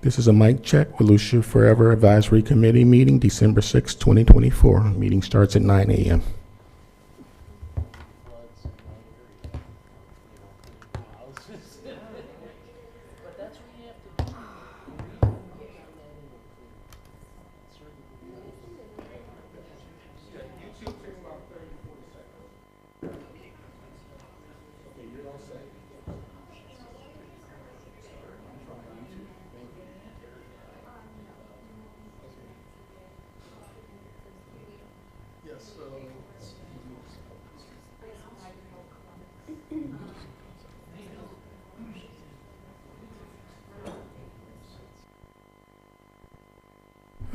This is a mic check. Volusia Forever Advisory Committee meeting, December 6, 2024. Meeting starts at 9 a.m.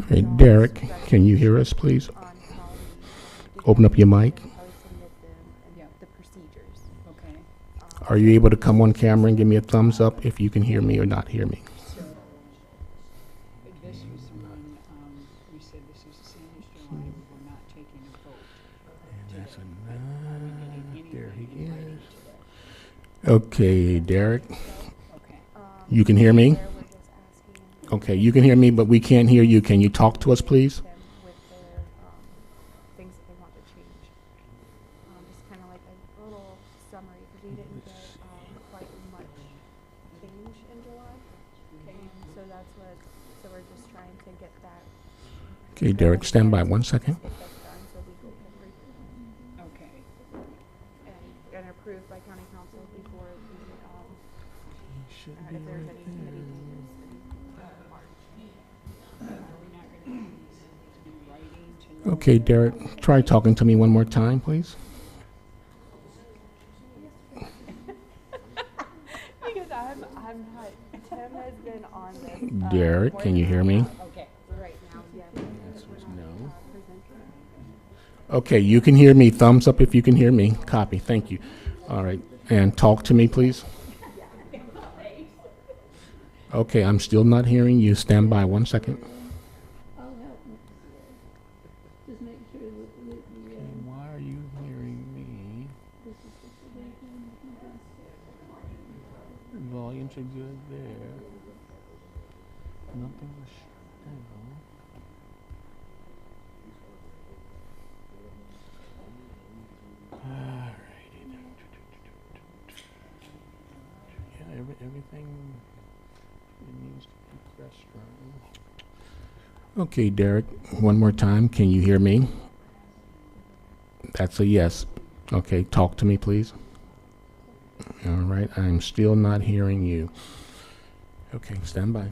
Hey, Derek, can you hear us, please? Open up your mic. The procedures. Okay. Are you able to come on camera and give me a thumbs up if you can hear me or not hear me? So, this was when, you said this is the same as July, we were not taking a vote. And that's Today. there he is. Okay, Derek, Okay. you can hear me? Okay, you can hear me, but we can't hear you. Can you talk to us, please? Them with their things that they want to change. Just kind of like a little summary because we didn't get quite much change in July. So that's what. So we're just trying to get that. Okay, Derek, stand by 1 second. Get that done so legal can review Okay. and approved by county council before the if there's any committee changes in March. Are we not going to be writing to know? Okay, Derek, try talking to me one more time, please. Because I'm not. Tim has been on this. Derek, can you hear me? Okay. Right now, yes. No. Okay, you can hear me. Thumbs up if you can hear me. Copy. Thank you. All right. And talk to me, please. Okay, I'm still not hearing you. Stand by 1 second. I'll help. Just make sure that Why are you hearing me? this is the solution. Volumes are good there. Nothing was shut down. Alrighty. Yeah, everything needs to be pressed right. Okay, Derek, one more time. Can you hear me? That's a yes. Okay, talk to me, please. All right, I'm still not hearing you. Okay, stand by.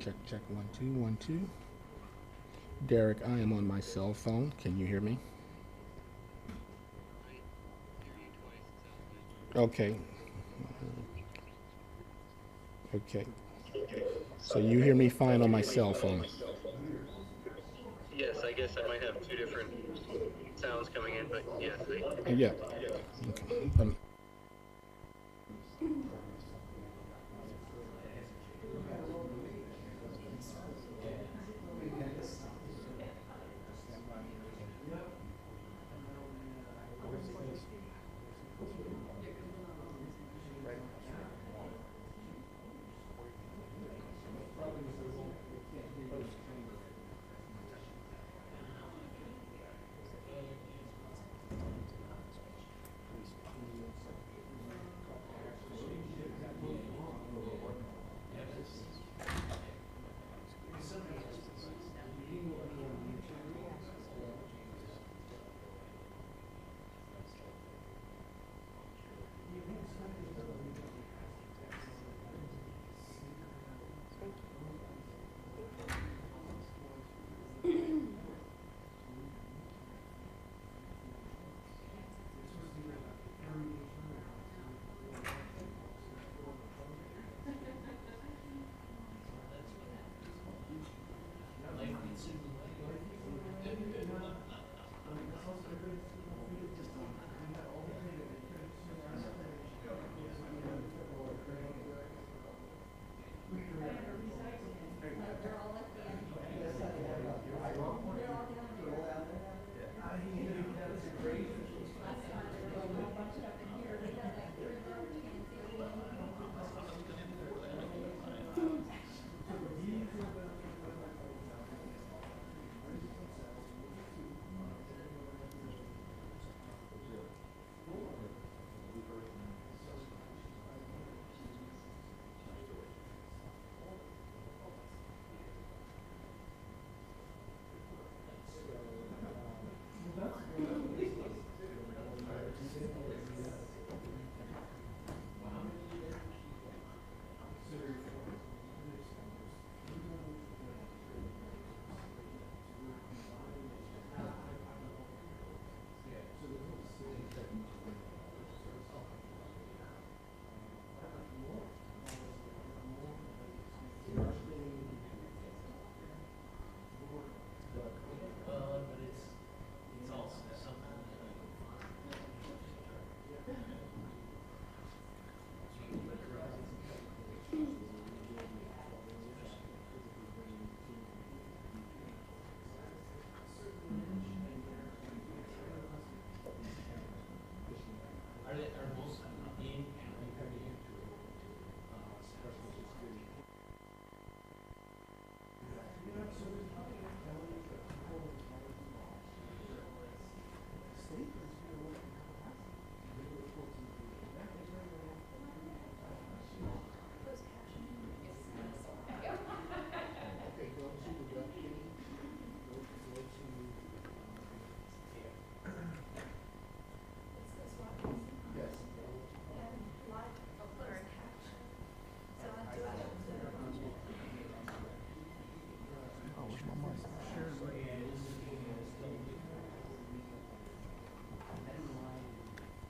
Check, check, 1 2 1 2. Derek, I am on my cell phone. Can you hear me? Okay. Okay. So you hear me fine on my cell phone? Yes, I guess I might have two different sounds coming in, but yes. Yeah. Okay.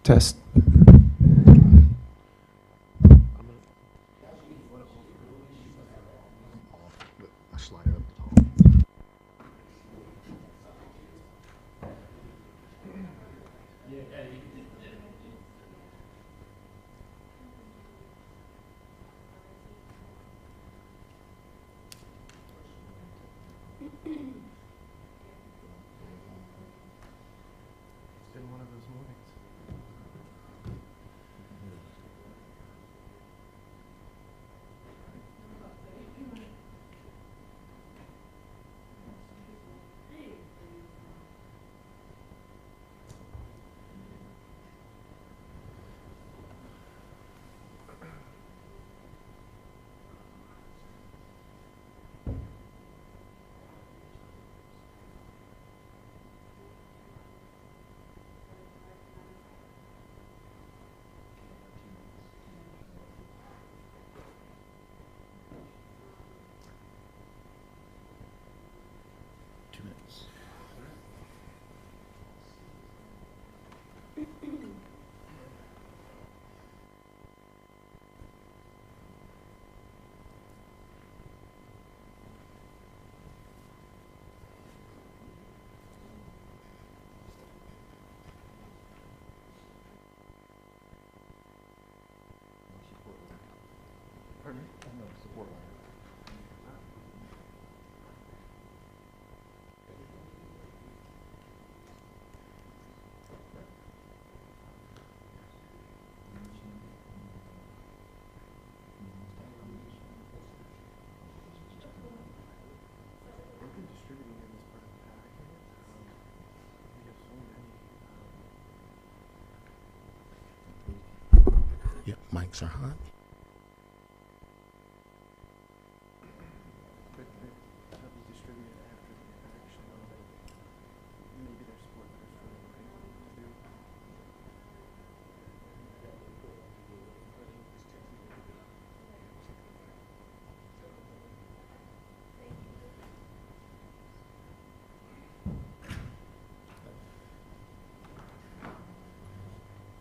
Test. Slide it up the top. It's been one of those mornings. Pardon me? No, support letter. We've been distributing in this part of the packet. We have so many. Yep, mics are hot. But they'll be distributed after the action. Maybe their support letters for the right to do.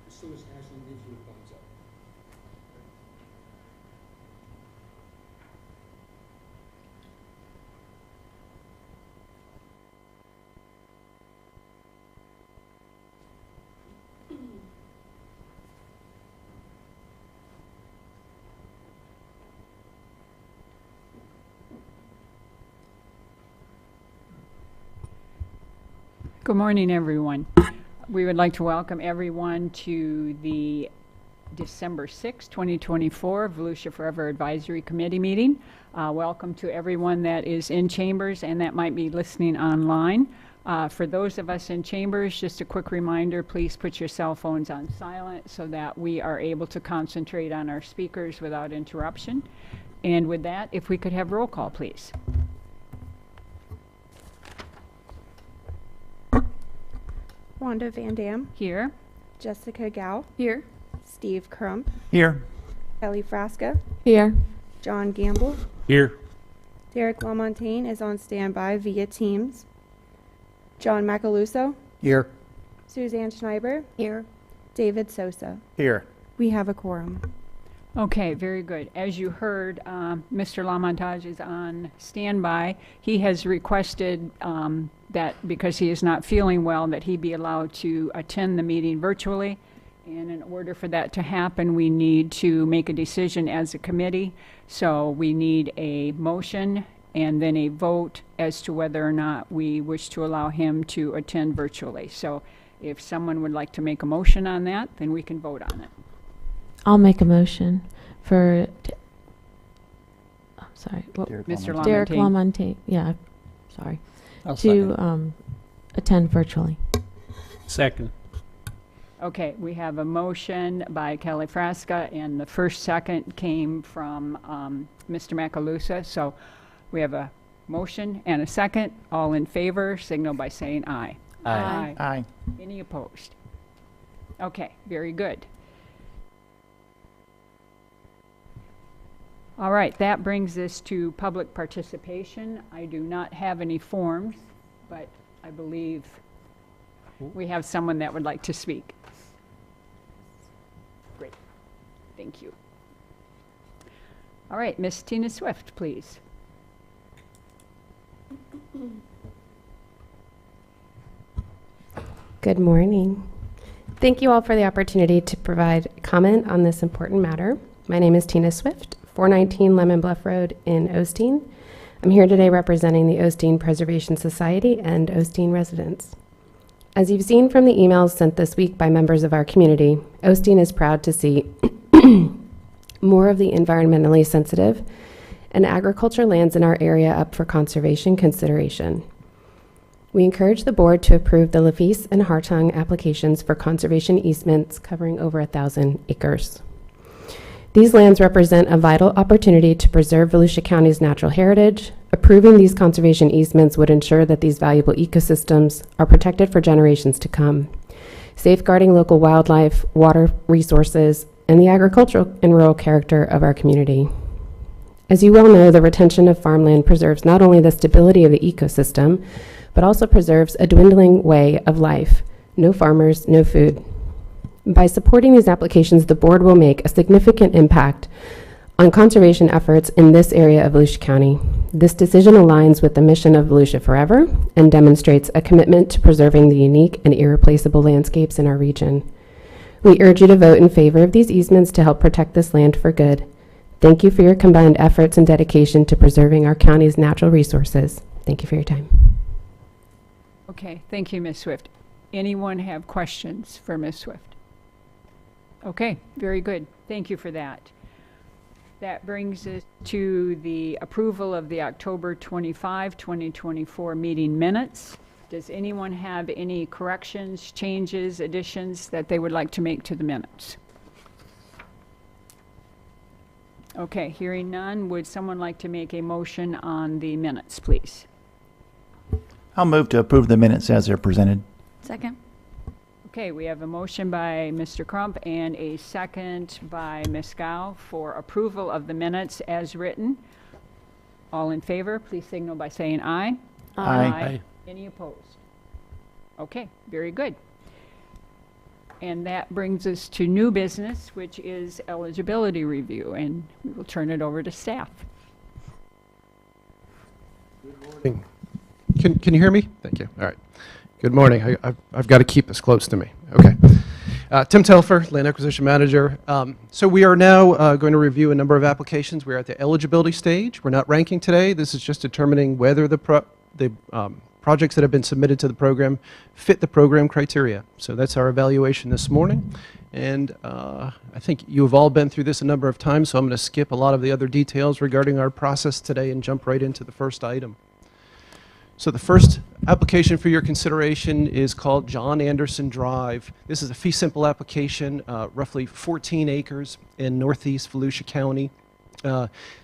As soon as Ashley gives you a thumbs up. Good morning, everyone. We would like to welcome everyone to the December 6, 2024 Volusia Forever Advisory Committee meeting. Welcome to everyone that is in chambers and that might be listening online. For those of us in chambers, just a quick reminder, please put your cell phones on silent so that we are able to concentrate on our speakers without interruption. And with that, if we could have roll call, please. Wanda Van Dam, Here. Jessica Gao, Here. Steve Crump, Here. Kelly Frasca, Here. John Gamble, Here. Derek LaMontagne is on standby via Teams, John Macaluso, Here. Suzanne Schneiber, here, David Sosa. Here. We have a quorum. Okay, very good. As you heard, Mr. Lamontage is on standby. He has requested that because he is not feeling well, that he be allowed to attend the meeting virtually. And in order for that to happen, we need to make a decision as a committee. So we need a motion and then a vote as to whether or not we wish to allow him to attend virtually. So if someone would like to make a motion on that, then we can vote on it. I'll make a motion for, I'm sorry, what, Mr. Derek LaMontagne. Lamontagne, yeah, sorry, I'll second. to attend virtually. Second. Okay, we have a motion by Kelly Frasca, and the first second came from Mr. Macaluso. So we have a motion and a second. All in favor, signal by saying aye. Aye. Aye. Any opposed? Okay, very good. All right, that brings us to public participation. I do not have any forms, but I believe we have someone that would like to speak. Great, thank you. All right, Miss Tina Swift, please. Good morning. Thank you all for the opportunity to provide comment on this important matter. My name is Tina Swift, 419 Lemon Bluff Road in Osteen. I'm here today representing the Osteen Preservation Society and Osteen residents. As you've seen from the emails sent this week by members of our community, Osteen is proud to see more of the environmentally sensitive and agriculture lands in our area up for conservation consideration. We encourage the board to approve the Lafise and Hartung applications for conservation easements covering over 1,000 acres. These lands represent a vital opportunity to preserve Volusia County's natural heritage. Approving these conservation easements would ensure that these valuable ecosystems are protected for generations to come, safeguarding local wildlife, water resources, and the agricultural and rural character of our community. As you well know, the retention of farmland preserves not only the stability of the ecosystem, but also preserves a dwindling way of life. No farmers, no food. By supporting these applications, the board will make a significant impact on conservation efforts in this area of Volusia County. This decision aligns with the mission of Volusia Forever and demonstrates a commitment to preserving the unique and irreplaceable landscapes in our region. We urge you to vote in favor of these easements to help protect this land for good. Thank you for your combined efforts and dedication to preserving our county's natural resources. Thank you for your time. Okay, thank you, Ms. Swift. Anyone have questions for Ms. Swift? Okay, very good. Thank you for that. That brings us to the approval of the October 25, 2024 meeting minutes. Does anyone have any corrections, changes, additions that they would like to make to the minutes? Okay, hearing none, would someone like to make a motion on the minutes, please? I'll move to approve the minutes as they're presented. Second. Okay, we have a motion by Mr. Crump and a second by Ms. Gow for approval of the minutes as written. All in favor, please signal by saying aye. Aye. Any opposed? Okay, very good. And that brings us to new business, which is eligibility review, and we will turn it over to staff. Can you hear me? Thank you. All right. Good morning. I've got to keep this close to me. Okay. Tim Telfer, Land Acquisition Manager. So we are now going to review a number of applications. We're at the eligibility stage. We're not ranking today. This is just determining whether the projects that have been submitted to the program fit the program criteria. So that's our evaluation this morning. And I think you have all been through this a number of times, so I'm going to skip a lot of the other details regarding our process today and jump right into the first item. So the first application for your consideration is called John Anderson Drive. This is a fee simple application, roughly 14 acres in northeast Volusia County.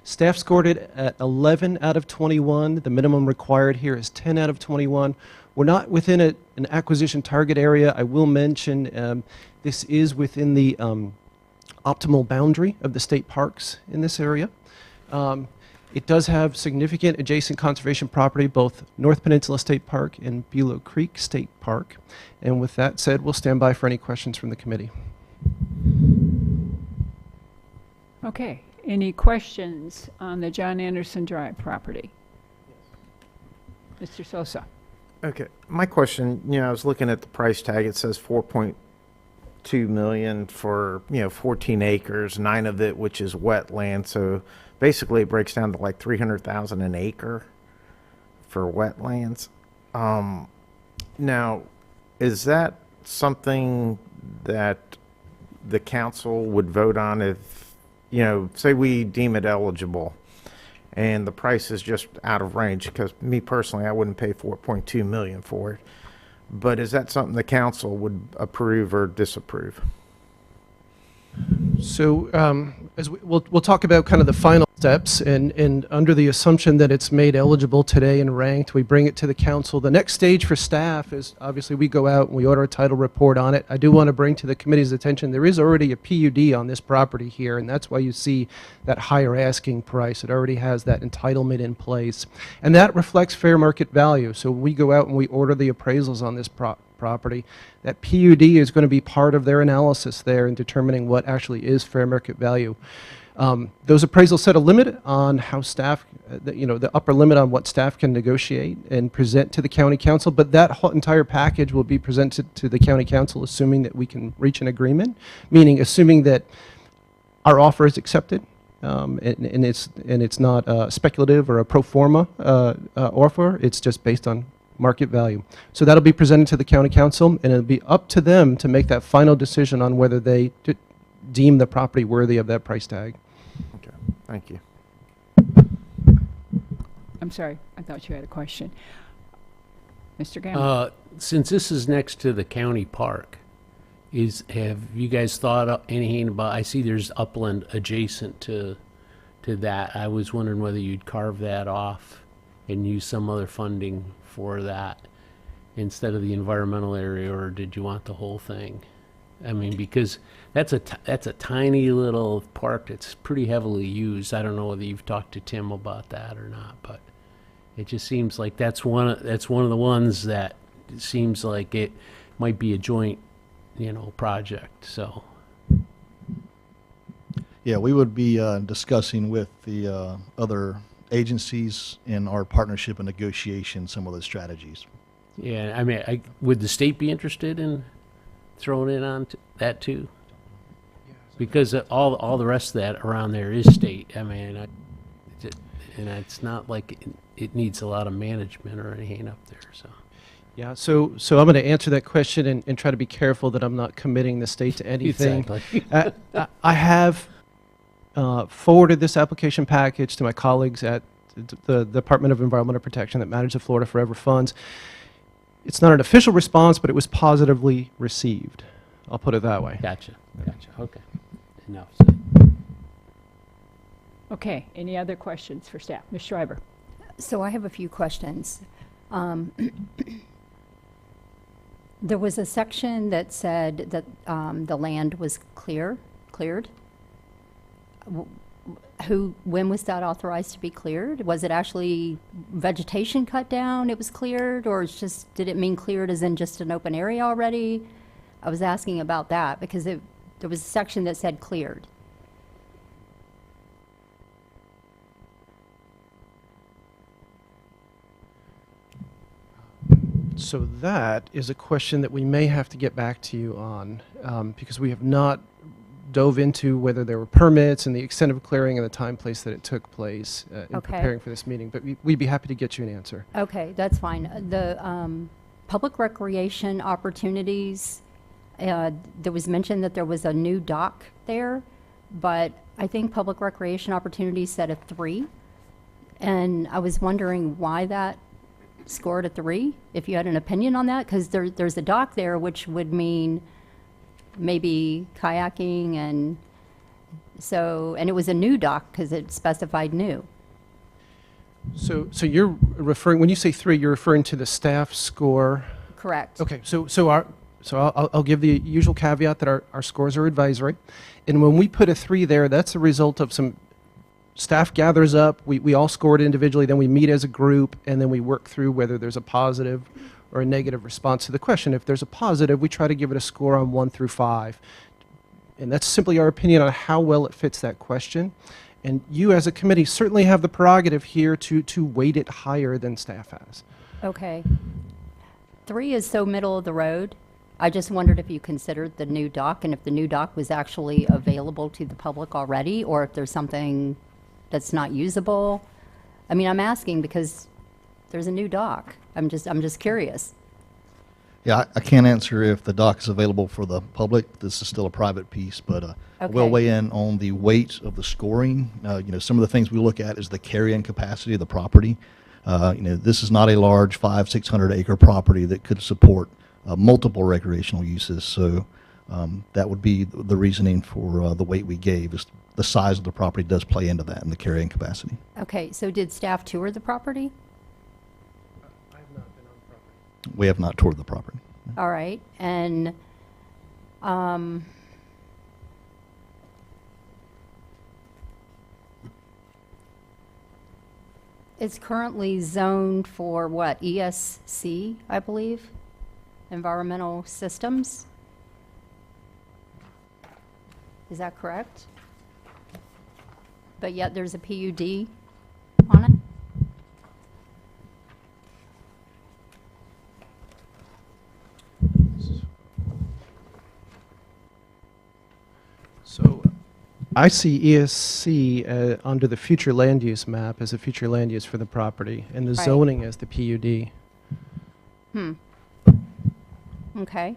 Staff scored it at 11 out of 21. The minimum required here is 10 out of 21. We're not within an acquisition target area. I will mention this is within the optimal boundary of the state parks in this area. It does have significant adjacent conservation property, both North Peninsula State Park and Below Creek State Park. And with that said, we'll stand by for any questions from the committee. Okay, any questions on the John Anderson Drive property? Mr. Sosa. Okay, my question, I was looking at the price tag. It says 4.2 million for, 14 acres, 9 of it, which is wetland. So basically it breaks down to like 300,000 an acre for wetlands. Now, is that something that the council would vote on if, say we deem it eligible and the price is just out of range? Because me personally, I wouldn't pay 4.2 million for it. But is that something the council would approve or disapprove? So as we'll talk about kind of the final steps, and under the assumption that it's made eligible today and ranked, we bring it to the council. The next stage for staff is obviously we go out and we order a title report on it. I do want to bring to the committee's attention there is already a PUD on this property here, and that's why you see that higher asking price. It already has that entitlement in place, and that reflects fair market value. So we go out and we order the appraisals on this property. That PUD is going to be part of their analysis there in determining what actually is fair market value. Those appraisals set a limit on how staff, the upper limit on what staff can negotiate and present to the county council, but that whole entire package will be presented to the county council assuming that we can reach an agreement, meaning assuming that our offer is accepted and it's not speculative or a pro forma offer. It's just based on market value. So that'll be presented to the county council, and it'll be up to them to make that final decision on whether they deem the property worthy of that price tag. Okay, thank you. I'm sorry, I thought you had a question. Mr. Gamble? Since this is next to the county park, have you guys thought anything about, I see there's upland adjacent to that. I was wondering whether you'd carve that off and use some other funding for that instead of the environmental area, or did you want the whole thing? I mean, because that's a tiny little park that's pretty heavily used. I don't know whether you've talked to Tim about that or not, but it just seems like that's one of the ones that it seems like it might be a joint, project. So yeah, we would be discussing with the other agencies in our partnership and negotiation some of those strategies. yeah, I mean, would the state be interested in throwing in on that too? Because all the rest of that around there is state. I mean, and it's not like it needs a lot of management or anything up there. So Yeah, so I'm going to answer that question and try to be careful that I'm not committing the state to anything. Exactly. I have forwarded this application package to my colleagues at the Department of Environmental Protection that manage the Florida Forever funds. It's not an official response, but it was positively received. I'll put it that way. Gotcha. Okay. Enough. Okay, any other questions for staff? Ms. Schreiber? So I have a few questions. There was a section that said that the land was cleared. When was that authorized to be cleared? Was it actually vegetation cut down, it was cleared, or it's just, did it mean cleared as in just an open area already? I was asking about that because there was a section that said cleared. So that is a question that we may have to get back to you on because we have not dove into whether there were permits and the extent of clearing and the time, place that it took place in preparing for this meeting. But we'd be happy to get you an answer. Okay, that's fine. The public recreation opportunities, there was mention that there was a new dock there, but I think public recreation opportunities said a 3. And I was wondering why that scored a 3, if you had an opinion on that, because there's a dock there, which would mean maybe kayaking, and it was a new dock because it specified new. So you're referring, when you say 3, you're referring to the staff score? Correct. Okay, so I'll give the usual caveat that our scores are advisory, and when we put a 3 there, that's a result of some staff gathers up, we all score it individually, then we meet as a group, and then we work through whether there's a positive or a negative response to the question. If there's a positive, we try to give it a score on 1 through 5. And that's simply our opinion on how well it fits that question. And you as a committee certainly have the prerogative here to weight it higher than staff has. Okay. 3 is so middle of the road. I just wondered if you considered the new dock and if the new dock was actually available to the public already, or if there's something that's not usable. I mean, I'm asking because there's a new dock. I'm just curious. Yeah, I can't answer if the dock is available for the public. This is still a private piece, but I will weigh in on the weight of the scoring. Some of the things we look at is the carrying capacity of the property. This is not a large 500-600 acre property that could support multiple recreational uses. So that would be the reasoning for the weight we gave. Is the size of the property does play into that and the carrying capacity. Okay, so did staff tour the property? I have not been on the property. We have not toured the property. All right, and it's currently zoned for what, ESC, I believe? Environmental systems? Is that correct? But yet there's a PUD on it? So I see ESC under the future land use map as a future land use for the property, and the Right. zoning as the PUD. Okay.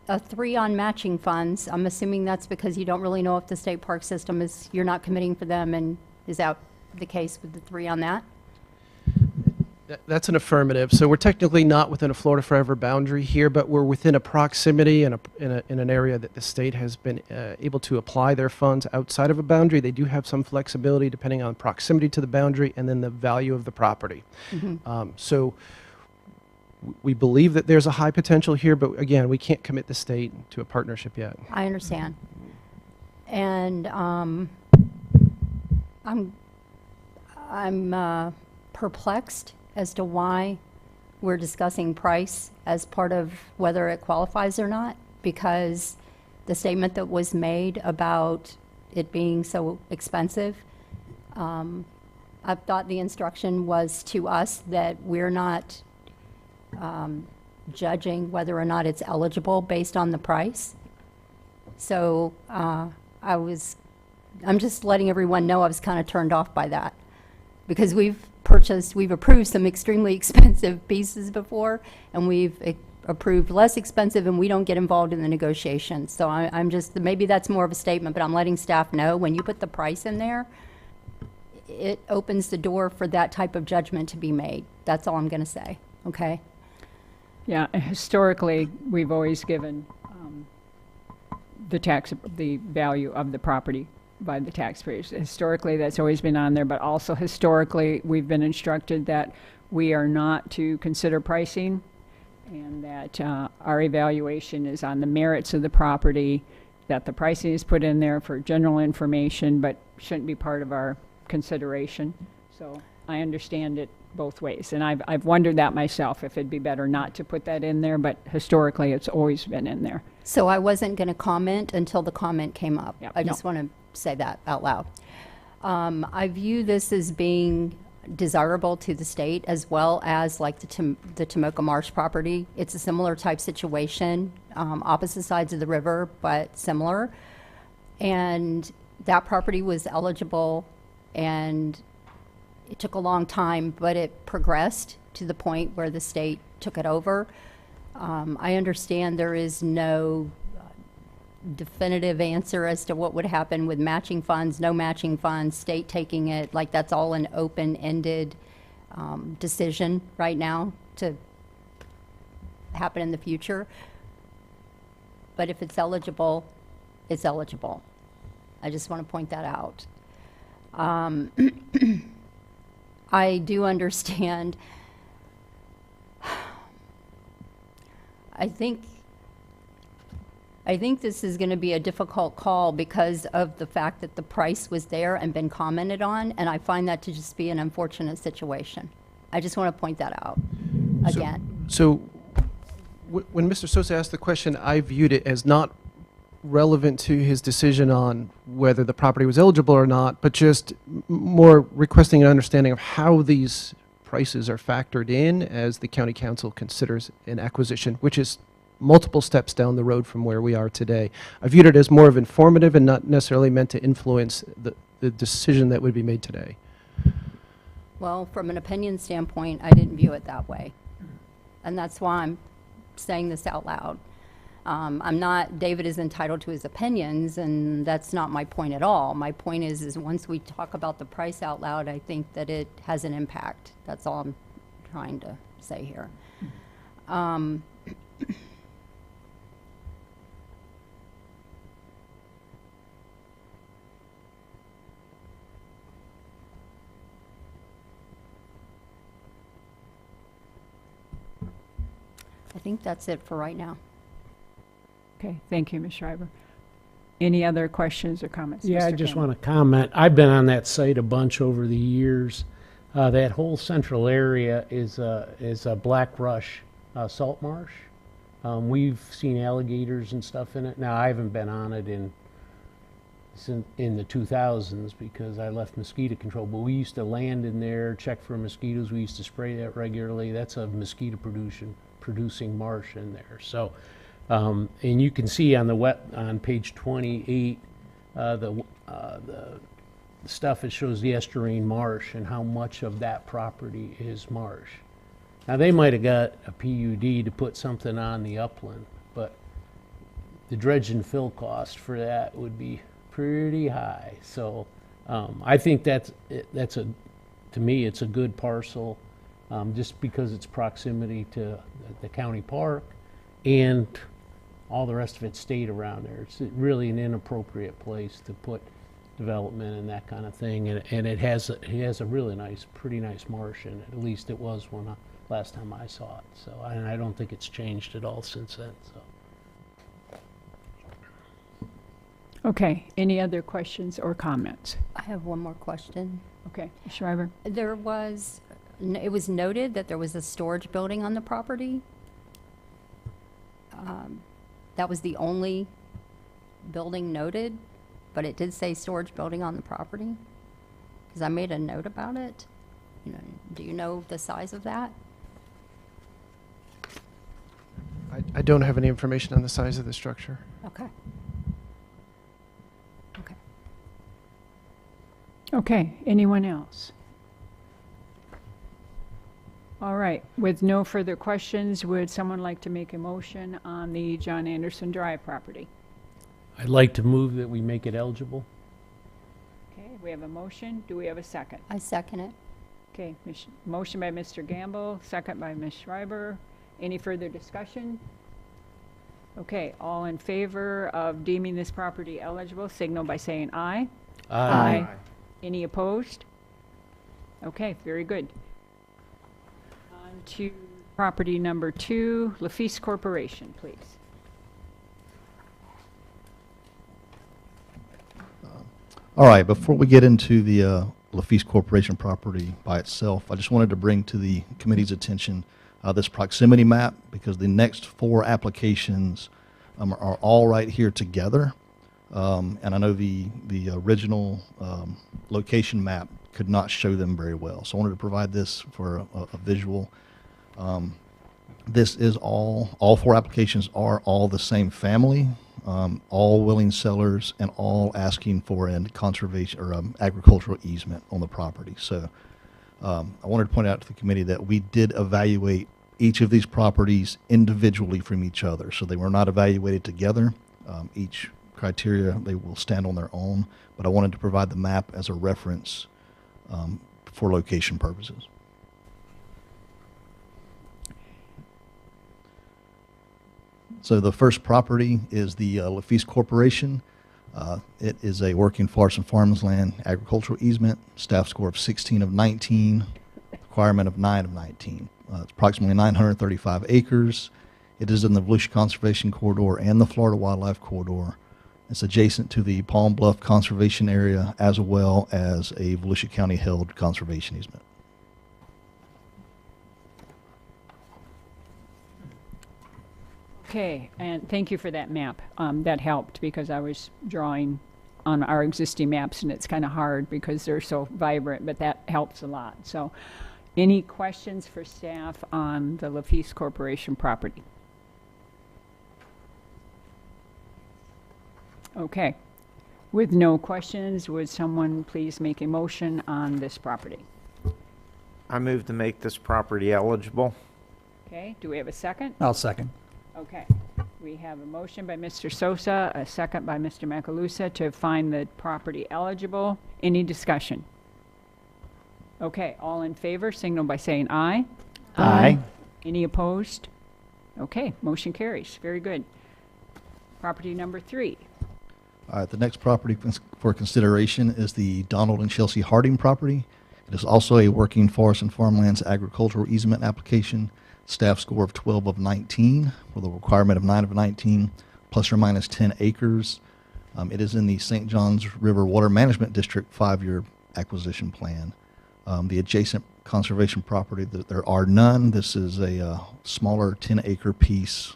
A 3 on matching funds, I'm assuming that's because you don't really know if the state park system is, you're not committing for them, and is that the case with the 3 on that? That's an affirmative. So we're technically not within a Florida Forever boundary here, but we're within a proximity in an area that the state has been able to apply their funds outside of a boundary. They do have some flexibility depending on proximity to the boundary and then the value of the property. So we believe that there's a high potential here, but again, we can't commit the state to a partnership yet. I understand. And I'm perplexed as to why we're discussing price as part of whether it qualifies or not, because the statement that was made about it being so expensive, I thought the instruction was to us that we're not judging whether or not it's eligible based on the price. So I'm just letting everyone know I was kind of turned off by that, because we've approved some extremely expensive pieces before, and we've approved less expensive, and we don't get involved in the negotiations. So I'm just, maybe that's more of a statement, but I'm letting staff know when you put the price in there, it opens the door for that type of judgment to be made. That's all I'm going to say, okay? Yeah, historically, we've always given the value of the property by the taxpayers. Historically, that's always been on there, but also historically, we've been instructed that we are not to consider pricing, and that our evaluation is on the merits of the property, that the pricing is put in there for general information, but shouldn't be part of our consideration. So I understand it both ways, and I've wondered that myself, if it'd be better not to put that in there, but historically, it's always been in there. So I wasn't going to comment until the comment came up. Yep. I just want to say that out loud. I view this as being desirable to the state, as well as like the Tomoka Marsh property. It's a similar type situation, opposite sides of the river, but similar. And that property was eligible, and it took a long time, but it progressed to the point where the state took it over. I understand there is no definitive answer as to what would happen with matching funds, no matching funds, state taking it. Like, that's all an open-ended decision right now to happen in the future. But if it's eligible, it's eligible. I just want to point that out. I do understand. I think this is going to be a difficult call because of the fact that the price was there and been commented on, and I find that to just be an unfortunate situation. I just want to point that out again. So when Mr. Sosa asked the question, I viewed it as not relevant to his decision on whether the property was eligible or not, but just more requesting an understanding of how these prices are factored in as the county council considers an acquisition, which is multiple steps down the road from where we are today. I viewed it as more of informative and not necessarily meant to influence the decision that would be made today. Well, from an opinion standpoint, I didn't view it that way. And that's why I'm saying this out loud. David is entitled to his opinions, and that's not my point at all. My point is once we talk about the price out loud, I think that it has an impact. That's all I'm trying to say here. I think that's it for right now. Okay, thank you, Ms. Schreiber. Any other questions or comments? Yeah, I Mr. just Campbell? want to comment. I've been on that site a bunch over the years. That whole central area is a black rush salt marsh. We've seen alligators and stuff in it. Now, I haven't been on it in the 2000s because I left mosquito control, but we used to land in there, check for mosquitoes. We used to spray that regularly. That's a mosquito producing marsh in there. So And you can see on on page 28, the stuff that shows the estuarine marsh and how much of that property is marsh. Now, they might have got a PUD to put something on the upland, but the dredge and fill cost for that would be pretty high. So I think to me, it's a good parcel, just because it's proximity to the county park and all the rest of it stayed around there. It's really an inappropriate place to put development and that kind of thing. And it has a really nice, pretty nice marsh in it. At least it was when last time I saw it. So and I don't think it's changed at all since then. So. Okay, any other questions or comments? I have one more question. Okay, Ms. Schreiber. It was noted that there was a storage building on the property. That was the only building noted, but it did say storage building on the property. Because I made a note about it. Do you know the size of that? I don't have any information on the size of the structure. Okay. Okay. Okay, anyone else? All right, with no further questions, would someone like to make a motion on the John Anderson Drive property? I'd like to move that we make it eligible. Okay, we have a motion. Do we have a second? I second it. Okay, motion by Mr. Gamble, second by Ms. Schreiber. Any further discussion? Okay, all in favor of deeming this property eligible, signal by saying aye. Aye. Any opposed? Okay, very good. On to property number 2, Lafitte Corporation, please. All right, before we get into the Lafitte Corporation property by itself, I just wanted to bring to the committee's attention this proximity map, because the next 4 applications are all right here together. And I know the original location map could not show them very well. So I wanted to provide this for a visual. This is all 4 applications are all the same family, all willing sellers, and all asking for a conservation or agricultural easement on the property. So I wanted to point out to the committee that we did evaluate each of these properties individually from each other. So they were not evaluated together. Each criteria, they will stand on their own, but I wanted to provide the map as a reference for location purposes. So the first property is the Lafitte Corporation. It is a working forest and farmland agricultural easement, staff score of 16 of 19, requirement of 9 of 19. It's approximately 935 acres. It is in the Volusia Conservation Corridor and the Florida Wildlife Corridor. It's adjacent to the Palm Bluff Conservation Area as well as a Volusia County held conservation easement. Okay, and thank you for that map. That helped because I was drawing on our existing maps and it's kind of hard because they're so vibrant, but that helps a lot. So any questions for staff on the Lafitte Corporation property? Okay. With no questions, would someone please make a motion on this property? I move to make this property eligible. Okay, do we have a second? I'll second. Okay, we have a motion by Mr. Sosa, a second by Mr. Macalusa to find the property eligible. Any discussion? Okay, all in favor, signal by saying aye. Aye. Any opposed? Okay, motion carries. Very good. Property number 3. All right, the next property for consideration is the Donald and Chelsea Harding property. It is also a working forest and farmlands agricultural easement application. Staff score of 12 of 19 with a requirement of 9 of 19, plus or minus 10 acres. It is in the St. Johns River Water Management District 5-year acquisition plan. The adjacent conservation property, there are none. This is a smaller 10-acre piece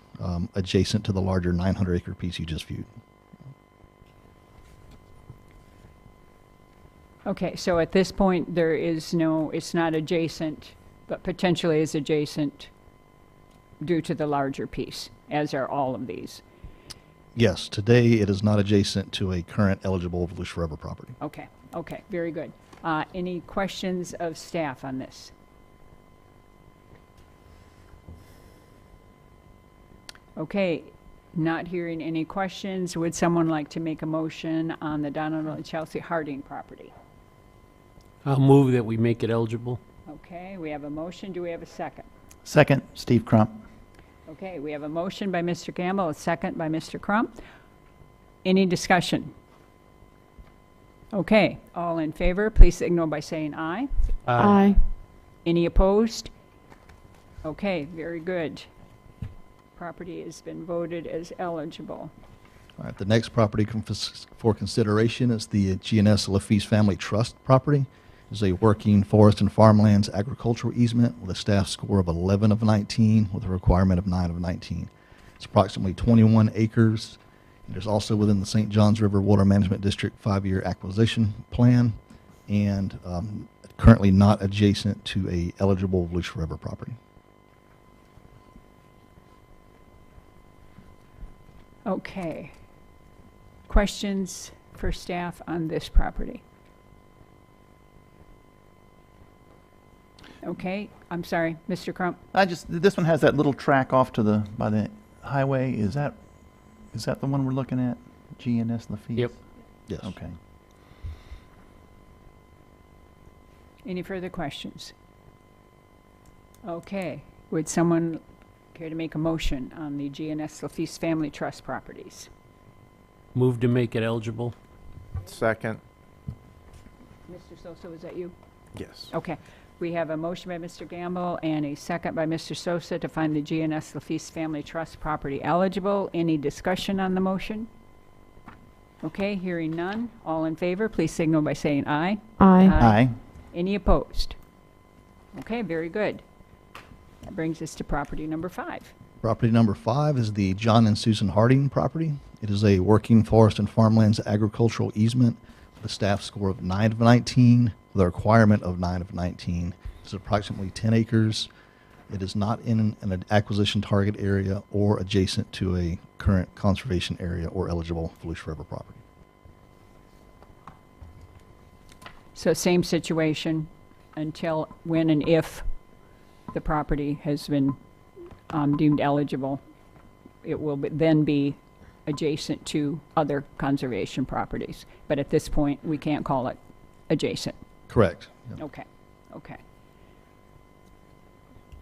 adjacent to the larger 900-acre piece you just viewed. Okay, so at this point, there is no, it's not adjacent, but potentially is adjacent due to the larger piece, as are all of these. Yes, today it is not adjacent to a current eligible Volusia Forever property. Okay, okay, very good. Any questions of staff on this? Okay, not hearing any questions. Would someone like to make a motion on the Donald and Chelsea Harding property? I'll move that we make it eligible. Okay, we have a motion. Do we have a second? Second, Steve Crump. Okay, we have a motion by Mr. Gamble, a second by Mr. Crump. Any discussion? Okay, all in favor, please signal by saying aye. Aye. Any opposed? Okay, very good. Property has been voted as eligible. All right, the next property for consideration is the GNS Lafise Family Trust property. It's a working forest and farmlands agricultural easement with a staff score of 11 of 19 with a requirement of 9 of 19. It's approximately 21 acres. It is also within the St. Johns River Water Management District 5-year acquisition plan and currently not adjacent to a eligible Volusia River property. Okay. Questions for staff on this property? Okay, I'm sorry, Mr. Crump. This one has that little track off to by the highway. Is that the one we're looking at? GNS Lafise? Yep. Yes. Okay. Any further questions? Okay, would someone care to make a motion on the GNS Lafise Family Trust properties? Move to make it eligible. Second. Mr. Sosa, was that you? Yes. Okay. We have a motion by Mr. Gamble and a second by Mr. Sosa to find the GNS Lafise Family Trust property eligible. Any discussion on the motion? Okay, hearing none. All in favor, please signal by saying aye. Aye. Aye. Any opposed? Okay, very good. That brings us to property number 5. Property number 5 is the John and Susan Harding property. It is a working forest and farmlands agricultural easement with a staff score of 9 of 19 with a requirement of 9 of 19. It's approximately 10 acres. It is not in an acquisition target area or adjacent to a current conservation area or eligible Volusia River property. So same situation until when and if the property has been deemed eligible. It will then be adjacent to other conservation properties. But at this point, we can't call it adjacent. Correct. Yep. Okay, okay.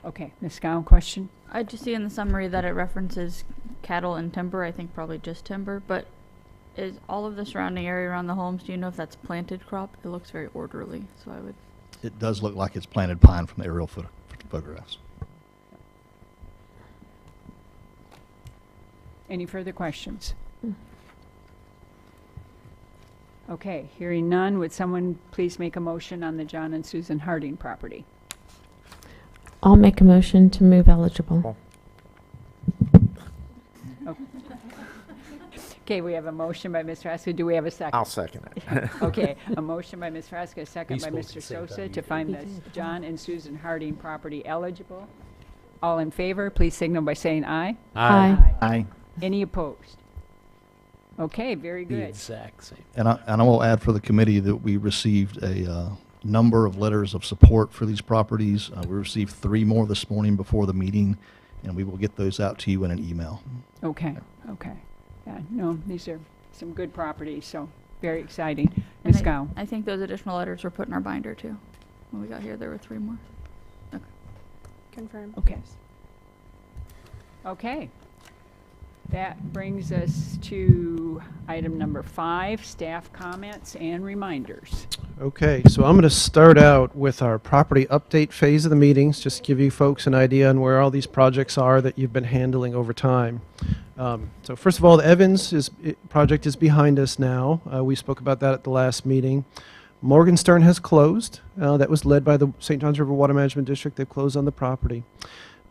Okay, Ms. Gow, question? I just see in the summary that it references cattle and timber, I think probably just timber, but is all of the surrounding area around the homes, do you know if that's planted crop? It looks very orderly, so I would... It does look like it's planted pine from the aerial photographs. Any further questions? Okay, hearing none, would someone please make a motion on the John and Susan Harding property? I'll make a motion to move eligible. Okay, we have a motion by Ms. Raska. Do we have a second? I'll second it. Okay, a motion by Ms. Raska, a second He's by supposed Mr. to say that. Sosa to find the John and Susan Harding property eligible. All in favor, please signal by saying aye. Aye. Aye. Any opposed? Okay, very The good. exact same. And I will add for the committee that we received a number of letters of support for these properties. We received 3 more this morning before the meeting, and we will get those out to you in an email. Okay, okay. Yeah, no, these are some good properties, so very exciting. And Ms. Gow? I think those additional letters were put in our binder too. When we got here, there were 3 more. Confirm. Okay. Okay. That brings us to item number 5, staff comments and reminders. Okay, so I'm going to start out with our property update phase of the meetings, just to give you folks an idea on where all these projects are that you've been handling over time. So first of all, the Evans project is behind us now. We spoke about that at the last meeting. Morgenstern has closed. That was led by the St. Johns River Water Management District. They've closed on the property.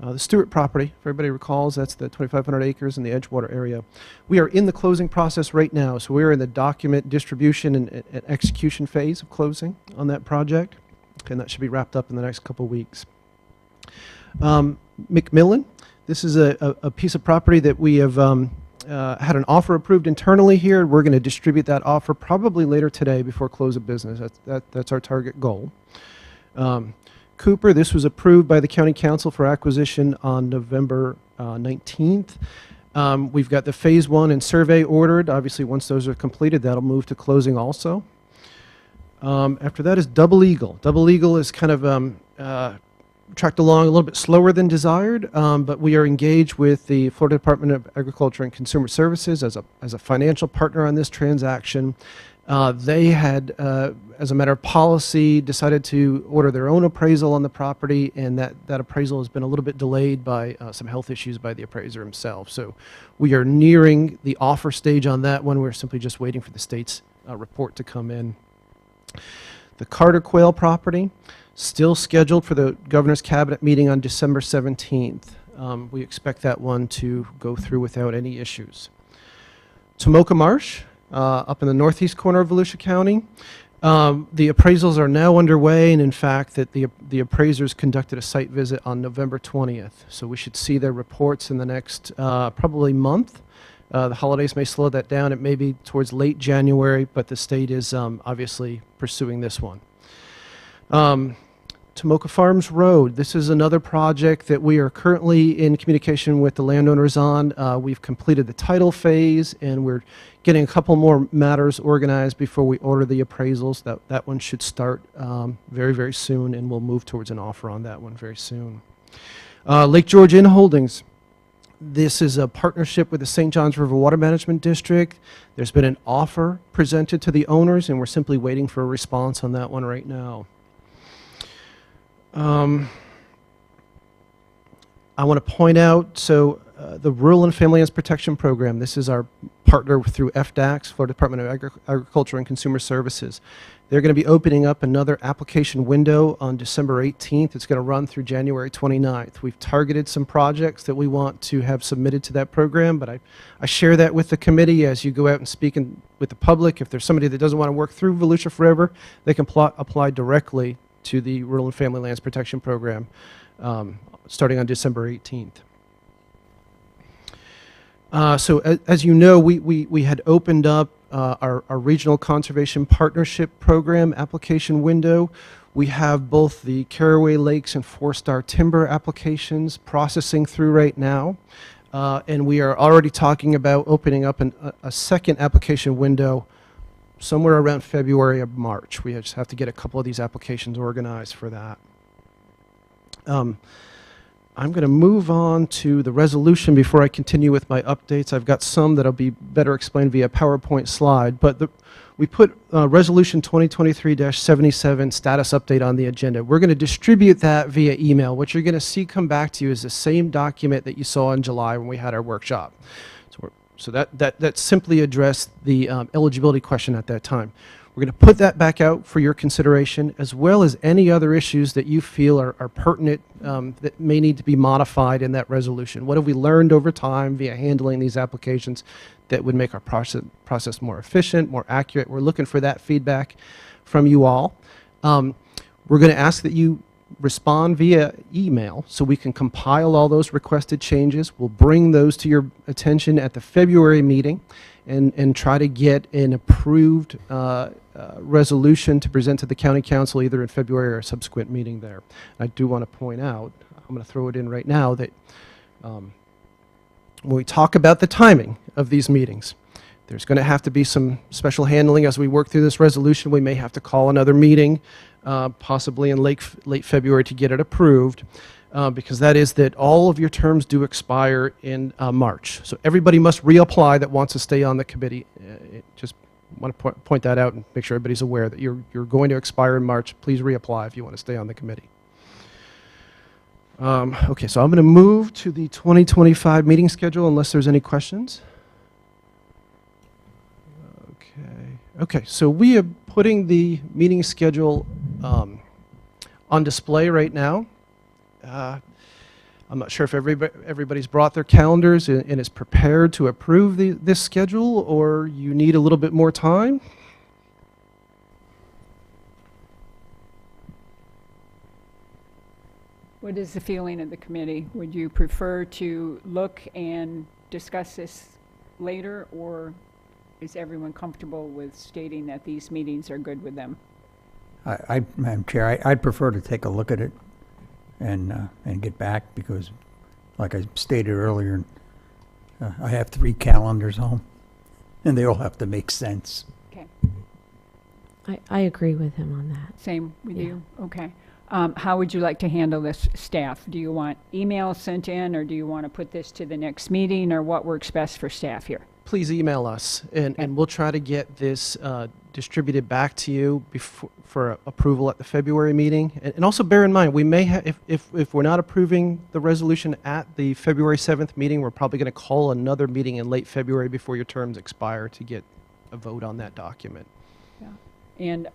The Stewart property, if everybody recalls, that's the 2,500 acres in the Edgewater area. We are in the closing process right now, so we are in the document distribution and execution phase of closing on that project, and that should be wrapped up in the next couple weeks. McMillan, This is a piece of property that we have had an offer approved internally here. We're going to distribute that offer probably later today before close of business. That's our target goal. Cooper, this was approved by the County Council for acquisition on November 19th. We've got the Phase 1 and survey ordered. Obviously, once those are completed, that'll move to closing also. After that is Double Eagle. Double Eagle is kind of tracked along a little bit slower than desired, but we are engaged with the Florida Department of Agriculture and Consumer Services as a financial partner on this transaction. They had, as a matter of policy, decided to order their own appraisal on the property, and that appraisal has been a little bit delayed by some health issues by the appraiser himself. So we are nearing the offer stage on that one. We're simply just waiting for the state's report to come in. The Carter Quail property, still scheduled for the Governor's Cabinet meeting on December 17th. We expect that one to go through without any issues. Tomoka Marsh, up in the northeast corner of Volusia County. The appraisals are now underway, and in fact, that the appraisers conducted a site visit on November 20th. So we should see their reports in the next probably month. The holidays may slow that down. It may be towards late January, but the state is obviously pursuing this one. Tomoka Farms Road. This is another project that we are currently in communication with the landowners on. We've completed the title phase, and we're getting a couple more matters organized before we order the appraisals. That one should start very, very soon, and we'll move towards an offer on that one very soon. Lake George Inn Holdings. This is a partnership with the St. Johns River Water Management District. There's been an offer presented to the owners, and we're simply waiting for a response on that one right now. I want to point out, the Rural and Family Lands Protection Program, this is our partner through FDACS, Florida Department of Agriculture and Consumer Services. They're going to be opening up another application window on December 18th. It's going to run through January 29th. We've targeted some projects that we want to have submitted to that program, but I share that with the committee as you go out and speak with the public. If there's somebody that doesn't want to work through Volusia Forever, they can apply directly to the Rural and Family Lands Protection Program starting on December 18th. So as you know, we had opened up our Regional Conservation Partnership Program application window. We have both the Caraway Lakes and 4-Star Timber applications processing through right now. And we are already talking about opening up a second application window somewhere around February or March. We just have to get a couple of these applications organized for that. I'm going to move on to the resolution before I continue with my updates. I've got some that'll be better explained via PowerPoint slide, but we put Resolution 2023-77 status update on the agenda. We're going to distribute that via email. What you're going to see come back to you is the same document that you saw in July when we had our workshop. So that simply addressed the eligibility question at that time. We're going to put that back out for your consideration, as well as any other issues that you feel are pertinent that may need to be modified in that resolution. What have we learned over time via handling these applications that would make our process more efficient, more accurate? We're looking for that feedback from you all. We're going to ask that you respond via email so we can compile all those requested changes. We'll bring those to your attention at the February meeting and try to get an approved resolution to present to the County Council either in February or a subsequent meeting there. I do want to point out, I'm going to throw it in right now, that when we talk about the timing of these meetings, there's going to have to be some special handling as we work through this resolution. We may have to call another meeting, possibly in late February, to get it approved, because that is that all of your terms do expire in March. So everybody must reapply that wants to stay on the committee. Just want to point that out and make sure everybody's aware that you're going to expire in March. Please reapply if you want to stay on the committee. Okay, so I'm going to move to the 2025 meeting schedule unless there's any questions. Okay, so we are putting the meeting schedule on display right now. I'm not sure if everybody's brought their calendars and is prepared to approve this schedule, or you need a little bit more time. What is the feeling of the committee? Would you prefer to look and discuss this later, or is everyone comfortable with stating that these meetings are good with them? Madam Chair, I'd prefer to take a look at it and get back, because, like I stated earlier, I have 3 calendars home, and they all have to make sense. Okay. I agree with him on that. Same with Yeah. you? Okay. How would you like to handle this, staff? Do you want emails sent in, or do you want to put this to the next meeting, or what works best for staff here? Please email us, and we'll try to get this distributed back to you before, for approval at the February meeting. And also bear in mind, we may have, if we're not approving the resolution at the February 7th meeting, we're probably going to call another meeting in late February before your terms expire to get a vote on that document. Yeah. And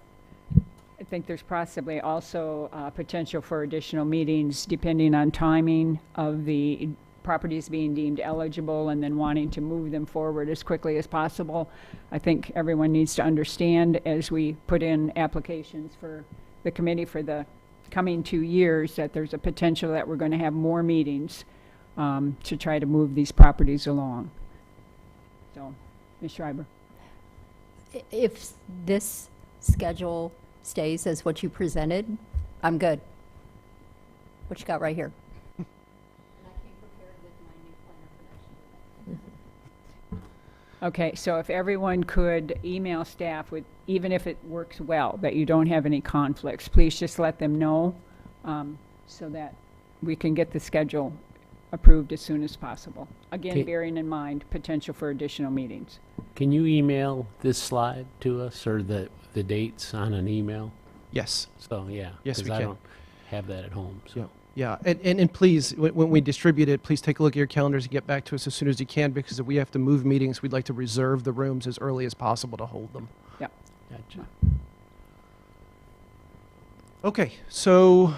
I think there's possibly also potential for additional meetings depending on timing of the properties being deemed eligible and then wanting to move them forward as quickly as possible. I think everyone needs to understand, as we put in applications for the committee for the coming 2 years, that there's a potential that we're going to have more meetings to try to move these properties along. So, Ms. Schreiber. If this schedule stays as what you presented, I'm good. What you got right here? Okay, so if everyone could email staff with, even if it works well, that you don't have any conflicts, please just let them know so that we can get the schedule approved as soon as possible. Again, Okay. bearing in mind potential for additional meetings. Can you email this slide to us, or the dates on an email? Yes. So, yeah. Yes, we 'cause I can. don't have that at home, so. Yeah, and please, when we distribute it, please take a look at your calendars and get back to us as soon as you can, because if we have to move meetings, we'd like to reserve the rooms as early as possible to hold them. Yeah. Gotcha. Okay, so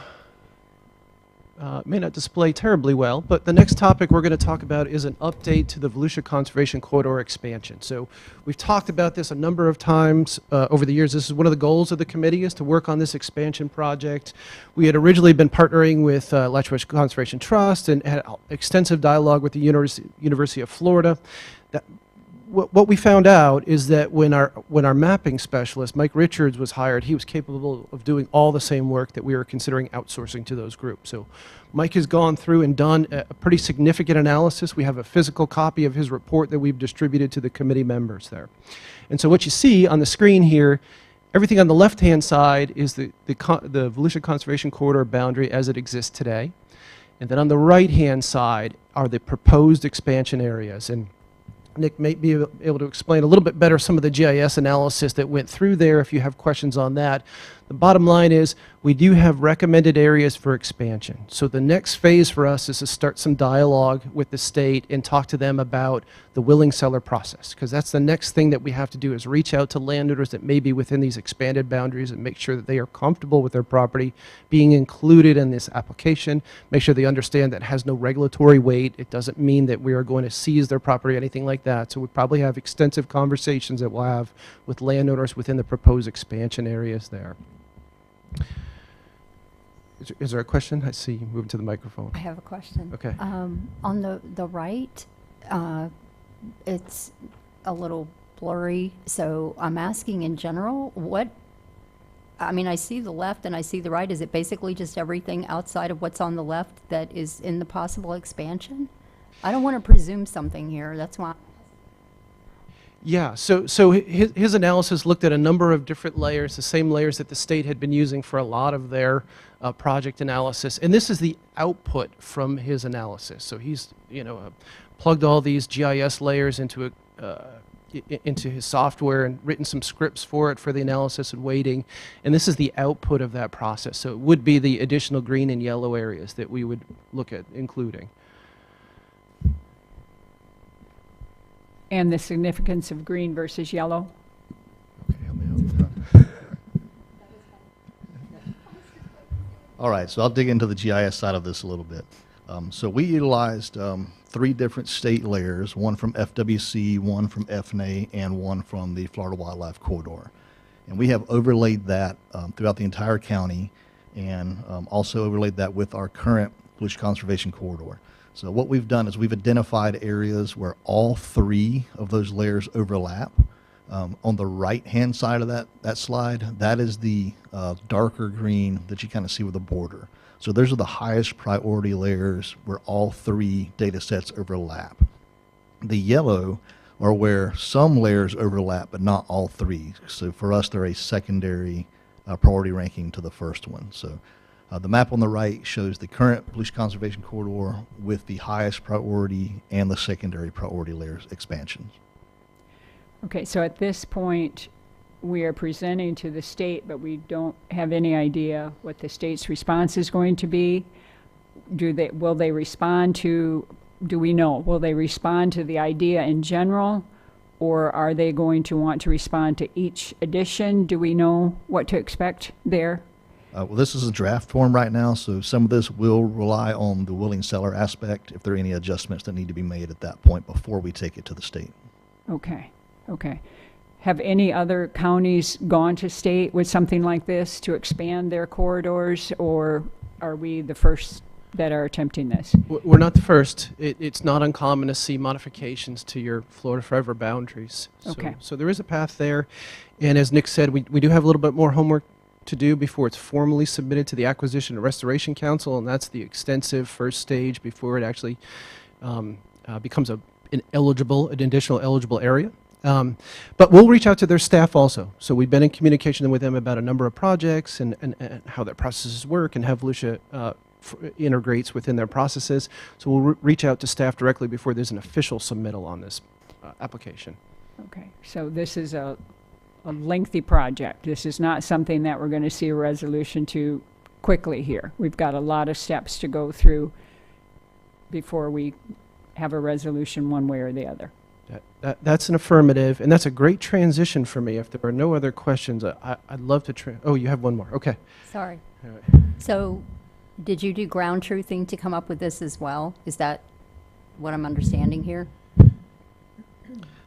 may not display terribly well, but the next topic we're going to talk about is an update to the Volusia Conservation Corridor expansion. So we've talked about this a number of times over the years. This is one of the goals of the committee, is to work on this expansion project. We had originally been partnering with Latchwich Conservation Trust and had extensive dialogue with the University of Florida. What we found out is that when our mapping specialist, Mike Richards, was hired, he was capable of doing all the same work that we were considering outsourcing to those groups. So Mike has gone through and done a pretty significant analysis. We have a physical copy of his report that we've distributed to the committee members there. And so what you see on the screen here, everything on the left-hand side is the Volusia Conservation Corridor boundary as it exists today. And then on the right-hand side are the proposed expansion areas. And Nick may be able to explain a little bit better some of the GIS analysis that went through there if you have questions on that. The bottom line is we do have recommended areas for expansion. So the next phase for us is to start some dialogue with the state and talk to them about the willing seller process, because that's the next thing that we have to do, is reach out to landowners that may be within these expanded boundaries and make sure that they are comfortable with their property being included in this application, make sure they understand that it has no regulatory weight. It doesn't mean that we are going to seize their property or anything like that. So we probably have extensive conversations that we'll have with landowners within the proposed expansion areas there. Is there a question? I see you moving to the microphone. I have a question. Okay. On the right, it's a little blurry, so I'm asking in general, I mean, I see the left and I see the right. Is it basically just everything outside of what's on the left that is in the possible expansion? I don't want to presume something here, that's why. Yeah, so his analysis looked at a number of different layers, the same layers that the state had been using for a lot of their project analysis, and this is the output from his analysis. So he's, plugged all these GIS layers into his software and written some scripts for it for the analysis and weighting, and this is the output of that process. So it would be the additional green and yellow areas that we would look at including. And the significance of green versus yellow? All right, so I'll dig into the GIS side of this a little bit. So we utilized 3 different state layers, one from FWC, one from FNA, and one from the Florida Wildlife Corridor. And we have overlaid that throughout the entire county and also overlaid that with our current Volusia Conservation Corridor. So what we've done is we've identified areas where all three of those layers overlap. On the right-hand side of that slide, that is the darker green that you kind of see with the border. So those are the highest priority layers where all three data sets overlap. The yellow are where some layers overlap, but not all three. So for us, they're a secondary priority ranking to the first one. So the map on the right shows the current Volusia Conservation Corridor with the highest priority and the secondary priority layers expansions. Okay, so at this point, we are presenting to the state, but we don't have any idea what the state's response is going to be. Will they respond to, do we know, will they respond to the idea in general, or are they going to want to respond to each addition? Do we know what to expect there? Well, this is a draft form right now, so some of this will rely on the willing seller aspect if there are any adjustments that need to be made at that point before we take it to the state. Okay, okay. Have any other counties gone to state with something like this to expand their corridors, or are we the first that are attempting this? We're not the first. It's not uncommon to see modifications to your Florida Forever boundaries. Okay. So there is a path there. And as Nick said, we do have a little bit more homework to do before it's formally submitted to the Acquisition and Restoration Council, and that's the extensive first stage before it actually becomes an additional eligible area. But we'll reach out to their staff also. So we've been in communication with them about a number of projects and how their processes work and how Volusia integrates within their processes. So we'll reach out to staff directly before there's an official submittal on this application. Okay, so this is a lengthy project. This is not something that we're going to see a resolution to quickly here. We've got a lot of steps to go through before we have a resolution one way or the other. That's an affirmative, and that's a great transition for me. If there are no other questions, I'd love to oh, you have one more. Okay. Sorry. So did you do ground truthing to come up with this as well? Is that what I'm understanding here?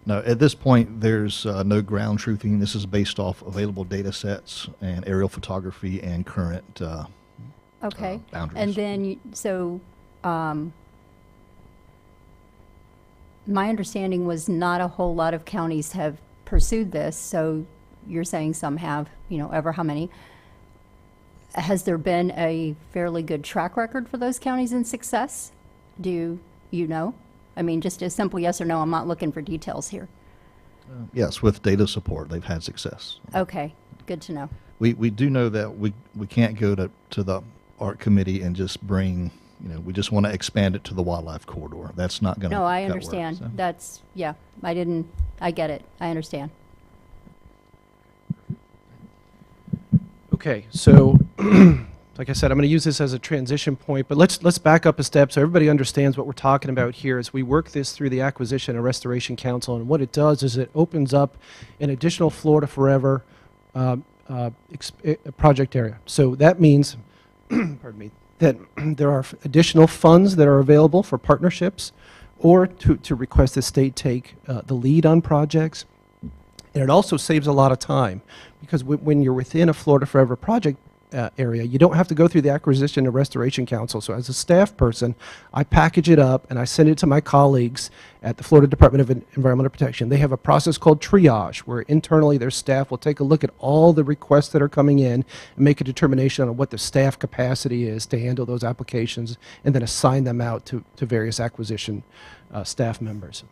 No, at this point, there's no ground truthing. This is based off available data sets and aerial photography and current okay. Boundaries. And then, my understanding was not a whole lot of counties have pursued this, so you're saying some have, ever how many. Has there been a fairly good track record for those counties in success? Do you know? I mean, just a simple yes or no. I'm not looking for details here. Yes, with data support, they've had success. Okay, good to know. We do know that we can't go to the art committee and just bring, we just want to expand it to the wildlife corridor. That's not going to No, I understand. Work, so. That's, yeah, I get it. I understand. Okay, so like I said, I'm going to use this as a transition point, but let's back up a step so everybody understands what we're talking about here as we work this through the Acquisition and Restoration Council. And what it does is it opens up an additional Florida Forever project area. So that means, pardon me, that there are additional funds that are available for partnerships or to request the state take the lead on projects. And it also saves a lot of time because when you're within a Florida Forever project area, you don't have to go through the Acquisition and Restoration Council. So as a staff person, I package it up and I send it to my colleagues at the Florida Department of Environmental Protection. They have a process called triage where internally their staff will take a look at all the requests that are coming in and make a determination on what the staff capacity is to handle those applications and then assign them out to various acquisition staff members.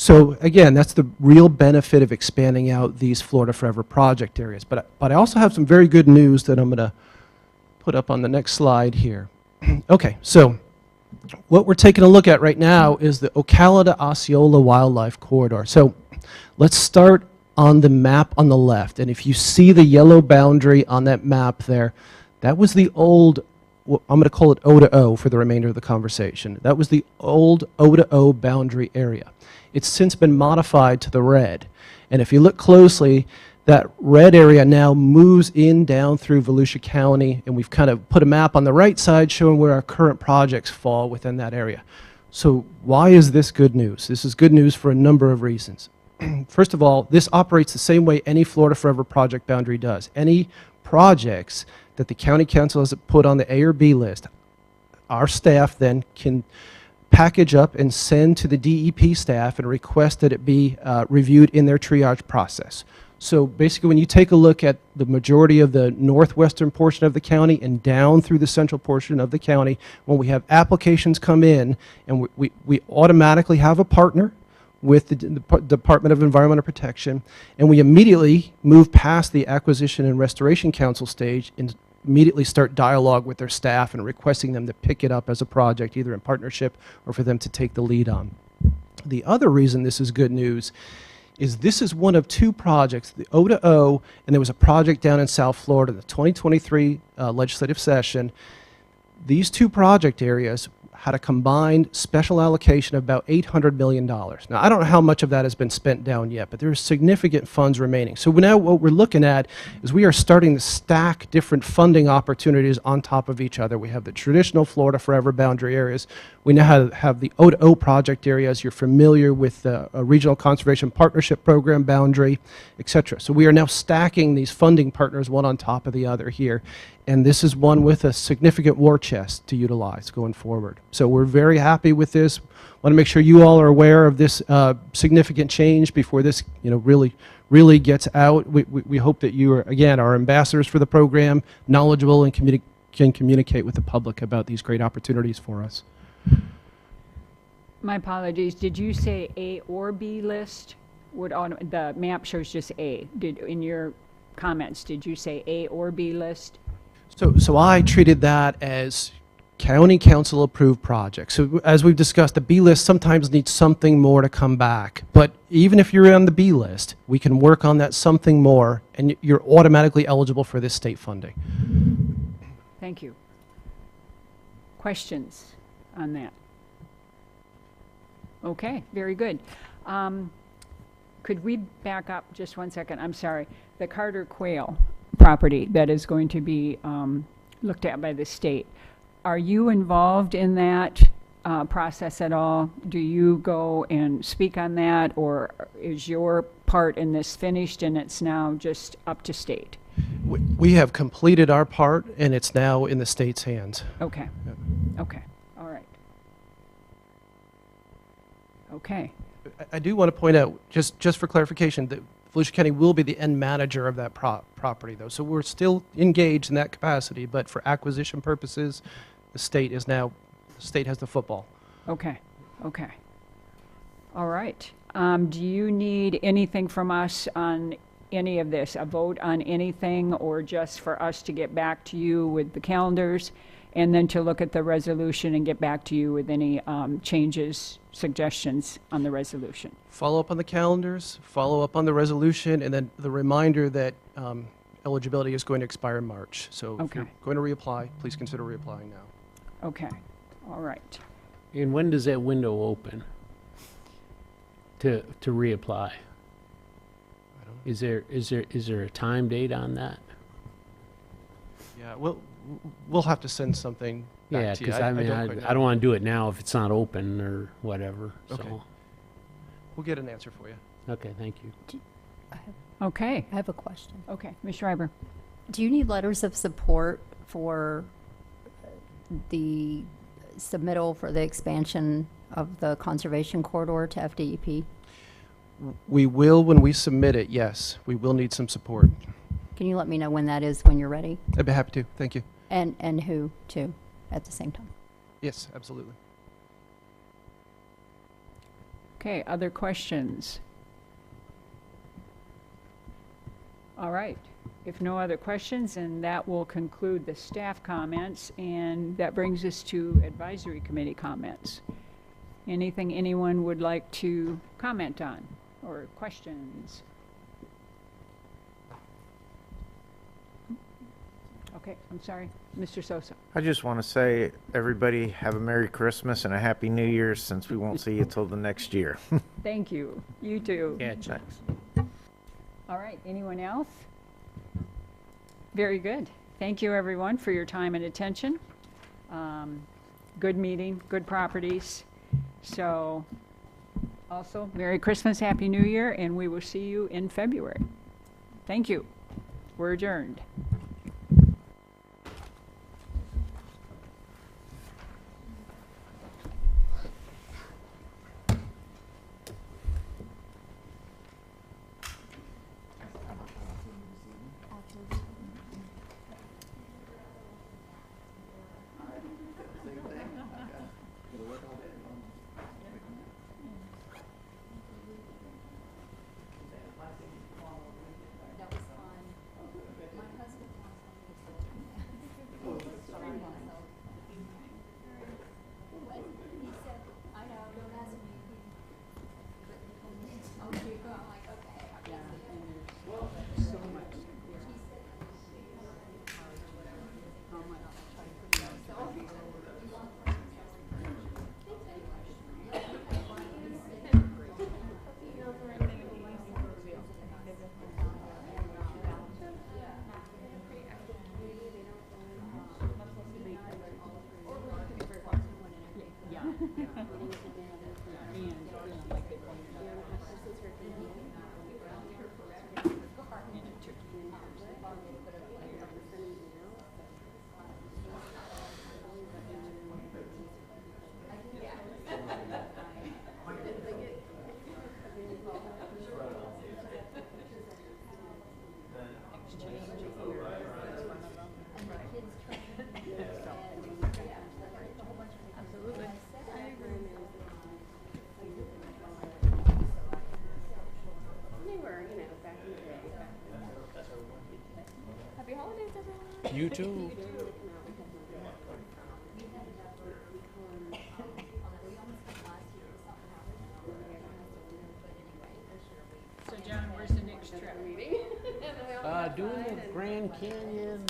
So again, that's the real benefit of expanding out these Florida Forever project areas. But I also have some very good news that I'm going to put up on the next slide here. Okay, so what we're taking a look at right now is the Ocala to Osceola Wildlife Corridor. So let's start on the map on the left. And if you see the yellow boundary on that map there, that was the old, I'm going to call it O to O for the remainder of the conversation. That was the old O to O boundary area. It's since been modified to the red. And if you look closely, that red area now moves in down through Volusia County, and we've kind of put a map on the right side showing where our current projects fall within that area. So why is this good news? This is good news for a number of reasons. First of all, this operates the same way any Florida Forever project boundary does. Any projects that the county council has put on the A or B list, our staff then can package up and send to the DEP staff and request that it be reviewed in their triage process. So basically, when you take a look at the majority of the northwestern portion of the county and down through the central portion of the county, when we have applications come in, and we automatically have a partner with the Department of Environmental Protection, and we immediately move past the Acquisition and Restoration Council stage and immediately start dialogue with their staff and requesting them to pick it up as a project, either in partnership or for them to take the lead on. The other reason this is good news is this is one of two projects, the O2O, and there was a project down in South Florida, the 2023 legislative session. These two project areas had a combined special allocation of about $800 million. Now, I don't know how much of that has been spent down yet, but there's significant funds remaining. So now what we're looking at is we are starting to stack different funding opportunities on top of each other. We have the traditional Florida Forever boundary areas. We now have the O2O project areas. You're familiar with the Regional Conservation Partnership Program boundary, et cetera. So we are now stacking these funding partners one on top of the other here. And this is one with a significant war chest to utilize going forward. So we're very happy with this. Want to make sure you all are aware of this significant change before this, really gets out. We hope that you are, again, our ambassadors for the program, knowledgeable and can communicate with the public about these great opportunities for us. My apologies. Did you say A or B list? The map shows just A. In your comments, did you say A or B list? So I treated that as county council approved projects. So as we've discussed, the B list sometimes needs something more to come back. But even if you're on the B list, we can work on that something more, and you're automatically eligible for this state funding. Thank you. Questions on that? Okay, very good. Could we back up just 1 second? I'm sorry. The Carter Quail property that is going to be looked at by the state. Are you involved in that process at all? Do you go and speak on that, or is your part in this finished and it's now just up to state? We have completed our part, and it's now in the state's hands. Okay. Okay. All right. Okay. I do want to point out, just for clarification, that Volusia County will be the end manager of that property, though. So we're still engaged in that capacity, but for acquisition purposes, the state has the football. Okay. Okay. All right. Do you need anything from us on any of this, a vote on anything, or just for us to get back to you with the calendars and then to look at the resolution and get back to you with any changes, suggestions on the resolution? Follow up on the calendars, follow up on the resolution, and then the reminder that eligibility is going to expire in March. So if you're going to reapply, please consider reapplying now. Okay. All right. And when does that window open to reapply? Is there a time date on that? Yeah, we'll have to send something back to you. Yeah, because I don't want to do it now if it's not open or whatever. Okay. So. We'll get an answer for you. Okay, thank you. Okay. I have a question. Okay, Ms. Schreiber. Do you need letters of support for the submittal for the expansion of the conservation corridor to FDEP? We will when we submit it, yes. We will need some support. Can you let me know when that is, when you're ready? I'd be happy to. Thank you. And who, too, at the same time? Yes, absolutely. Okay, other questions? All right. If no other questions, then that will conclude the staff comments, and that brings us to advisory committee comments. Anything anyone would like to comment on or questions? Okay, I'm sorry. Mr. Sosa. I just want to say, everybody have a Merry Christmas and a Happy New Year, since we won't see you till the next year. Thank you. You too. Yeah, Thanks. All right, anyone else? Very good. Thank you, everyone, for your time and attention. Good meeting, good properties. So Also, Merry Christmas, Happy New Year, and we will see you in February. Thank you. We're adjourned. You too. So John, where's the next trip? Doing the Grand Canyon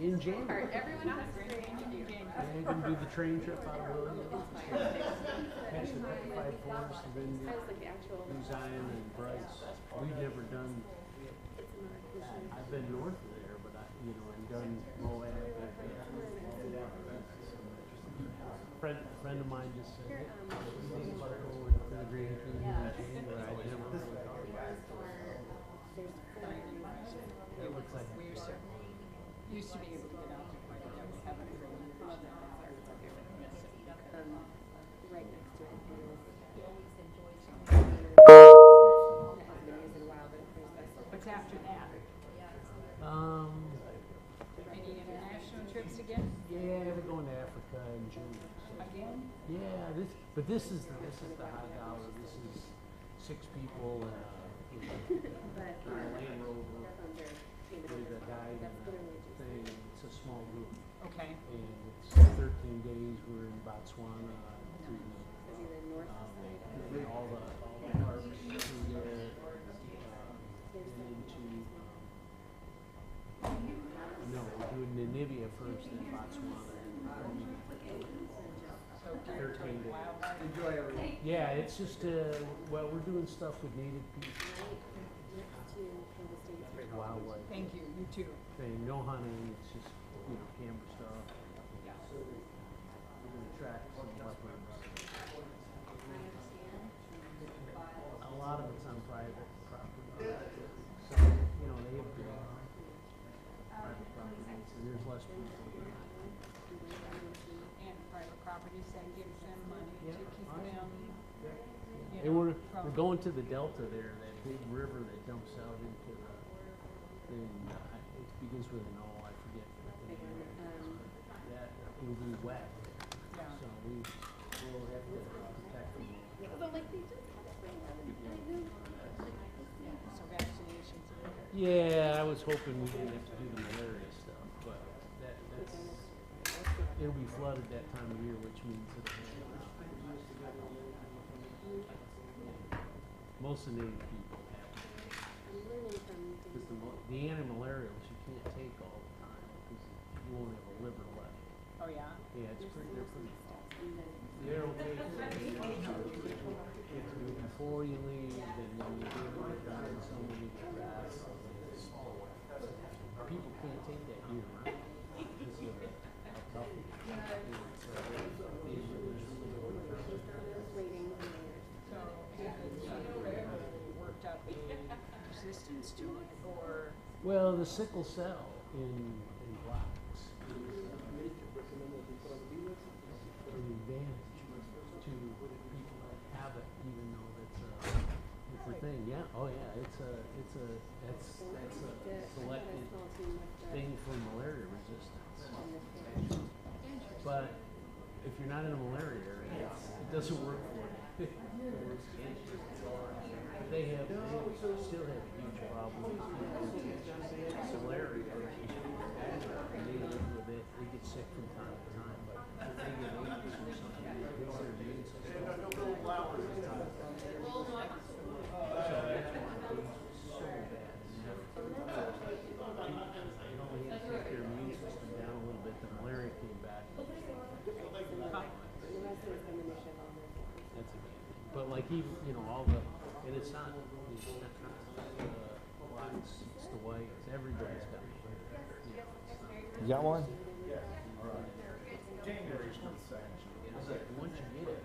in January. Everyone has Grand Canyon in January. Yeah, we're gonna do the train trip out of Volusia. Past the Petrified Forest, and then do Zion and Bryce. We've never done. I've been north of there, but I've done Moab. Friend of mine just said, hey, think about going to the Grand Canyon in January. I'd never heard of it. It looks like We used to be able to get out there quite a bit. We haven't really loved that part. Right next to it is. What's after that? Um, Any international trips again? yeah, we're going to Africa in June. Again? Yeah, this is the high dollar. This is 6 people and a Land Rover with a guide and a thing. It's a small group. Okay. And it's 13 days. We're in Botswana through all the parks through there and into no, we're doing Namibia first, then Botswana. And 13 days. Enjoy everything. Yeah, it's just well, we're doing stuff with native people. Wildlife. Thank you. You too. Thing, no hunting. It's just camera stuff. We're gonna track some leopards. A lot of it's on private property. So they have private properties, and there's less people. And private properties that gives them money to keep them. And we're going to the delta there, that big river that dumps out into the thing. It begins with an O, I forget what the name is. That will be wet. Yeah. So we will have to protect them. So vaccinations. Yeah, I was hoping we didn't have to do the malaria stuff, but that's it'll be flooded that time of year, which means most of the native people have it. Because the anti-malarials you can't take all the time because you won't have a liver left. Oh yeah. Yeah, they're pretty. They're okay. Before you leave, then when you get to somebody grass. People can't take that year round. Because of how tough it is. Well, the sickle cell in blacks is an advantage to people that have it, even though it's a thing. Yeah. Oh yeah. That's a selected thing for malaria resistance. But if you're not in a malaria area, it doesn't work for you. But they still have a huge problem with malaria. They get sick from time to time, but if they get AIDS or something, it hits their immune system. So that's why AIDS is so bad. It only had to take their immune system down a little bit, the malaria came back. That's a good thing. But like even, all the, and it's not the blacks, it's the whites, everybody's got it. You got one? Once you get it,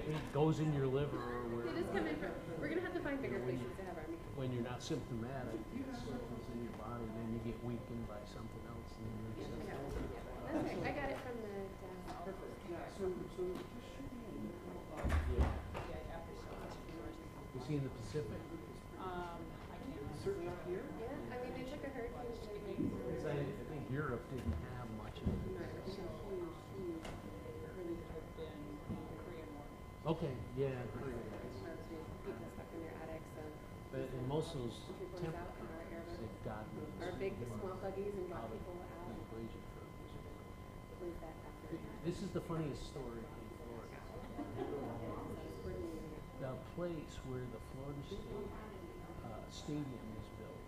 it goes in your liver or where. We're gonna have to find bigger places to have our meeting. When you're not symptomatic, it's in your body, then you get weakened by something else. And then That's right. I got it from the. You see in the Pacific? Certainly up here. Yeah, I mean they took a hurricane. I think Europe didn't have much of it. Okay, yeah. People stuck in their attics. But in most of those temple they've gotten our big swamp buggies and got people out. This is the funniest story in Florida. The place where the Florida State stadium was built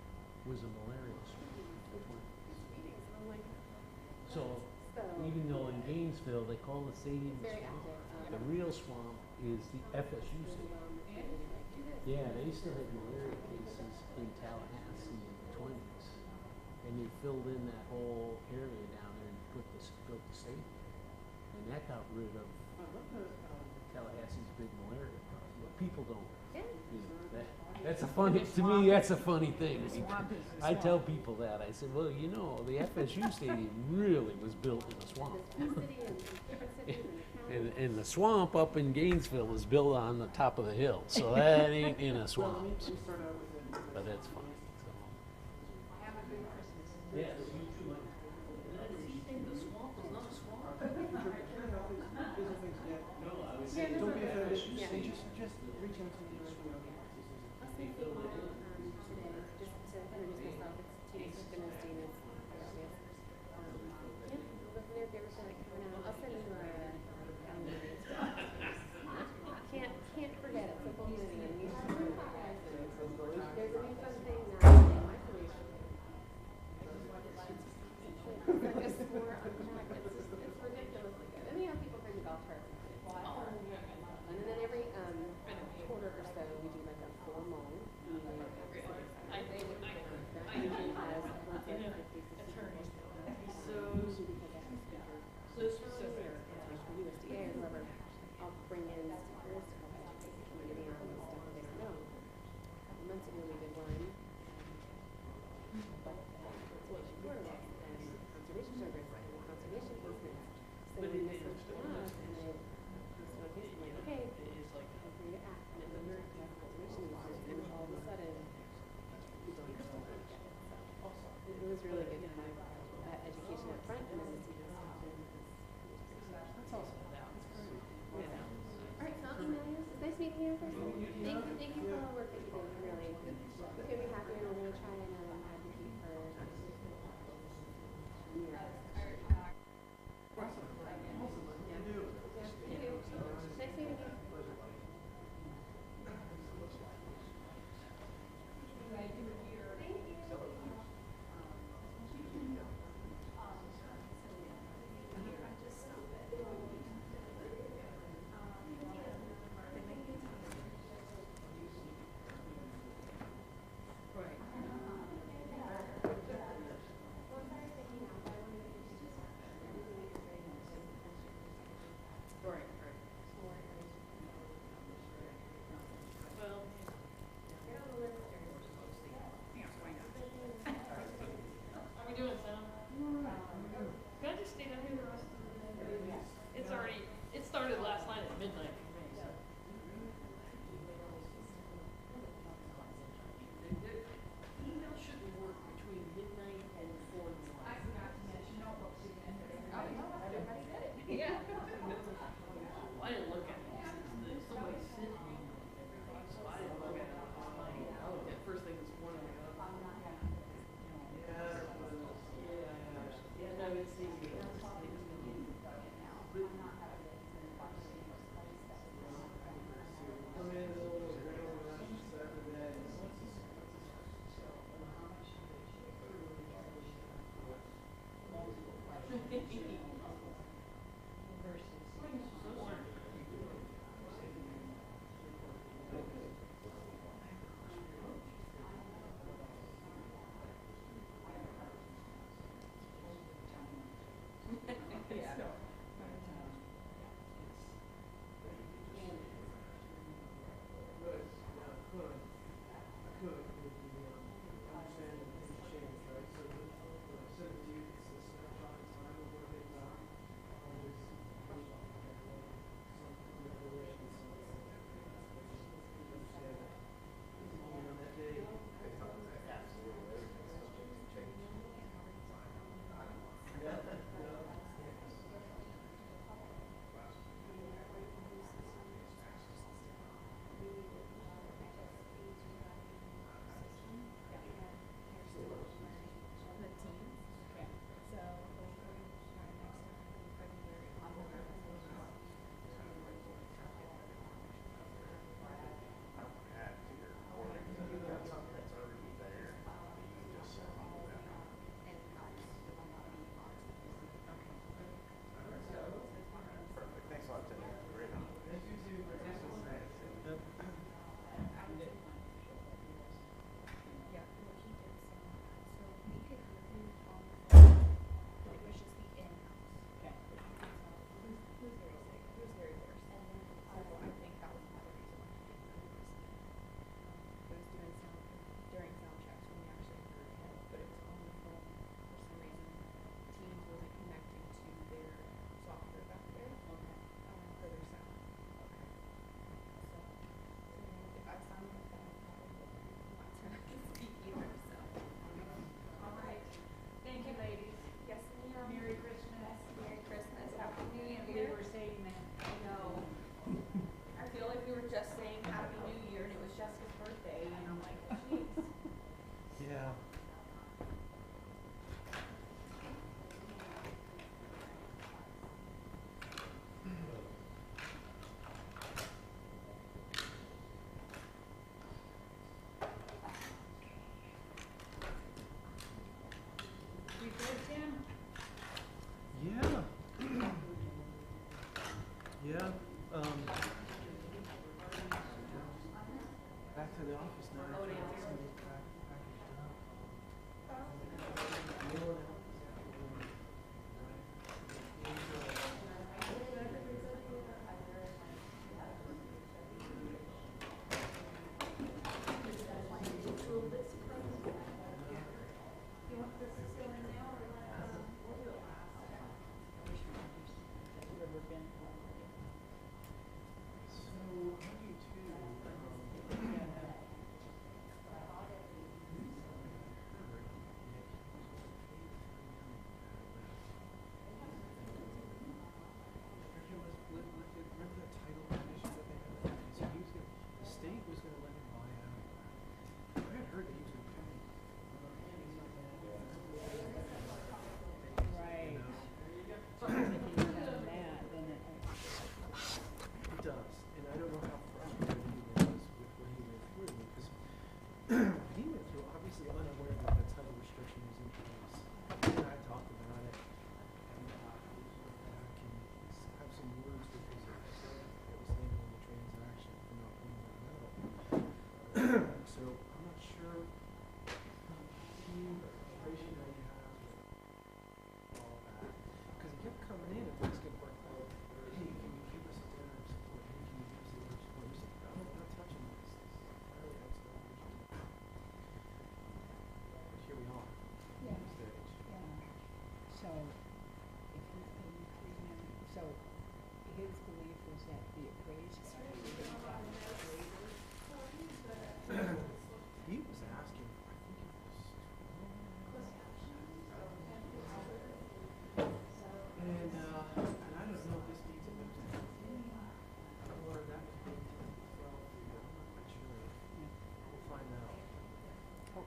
was a malaria swamp. So even though in Gainesville they call the stadium the swamp, the real swamp is the FSU stadium. Yeah, they used to have malaria cases in Tallahassee in the 20s, and they filled in that whole area down there and built the stadium, and that got rid of Tallahassee's big malaria problem. But people don't. That's a funny, to me, that's a funny thing. I tell people that. I said, well, the FSU stadium really was built in a swamp. and the swamp up in Gainesville is built on the top of the hill, so that ain't in a swamp. But that's funny. So. Yes, you too. The swamp is not a swamp. No, I was saying, don't be afraid. Just reach out to me. Can't forget it. So there's a new fun thing now. It's more unpacked. It's ridiculously good. And we have people bring the golf carts. And then every quarter or so, we do like a formal meeting. I think that usually has 50, 60 USDA or whoever, I'll bring in speakers to help educate the community on the stuff they don't know. A couple months ago we did one, but conservation corridors and conservation service and conservation easements. So when this was brought up, and I posted on Facebook, like, okay, I'm free to act, and then we're have conservation easements, and all of a sudden, people don't get it. So it was really good to have education up front, and then to see this happen. That's awesome. All right, so I'll email you. It's nice meeting you in person. Thank you for all the work that you do. Really, it's gonna be happy, and we're gonna try and advocate for. Nice meeting you.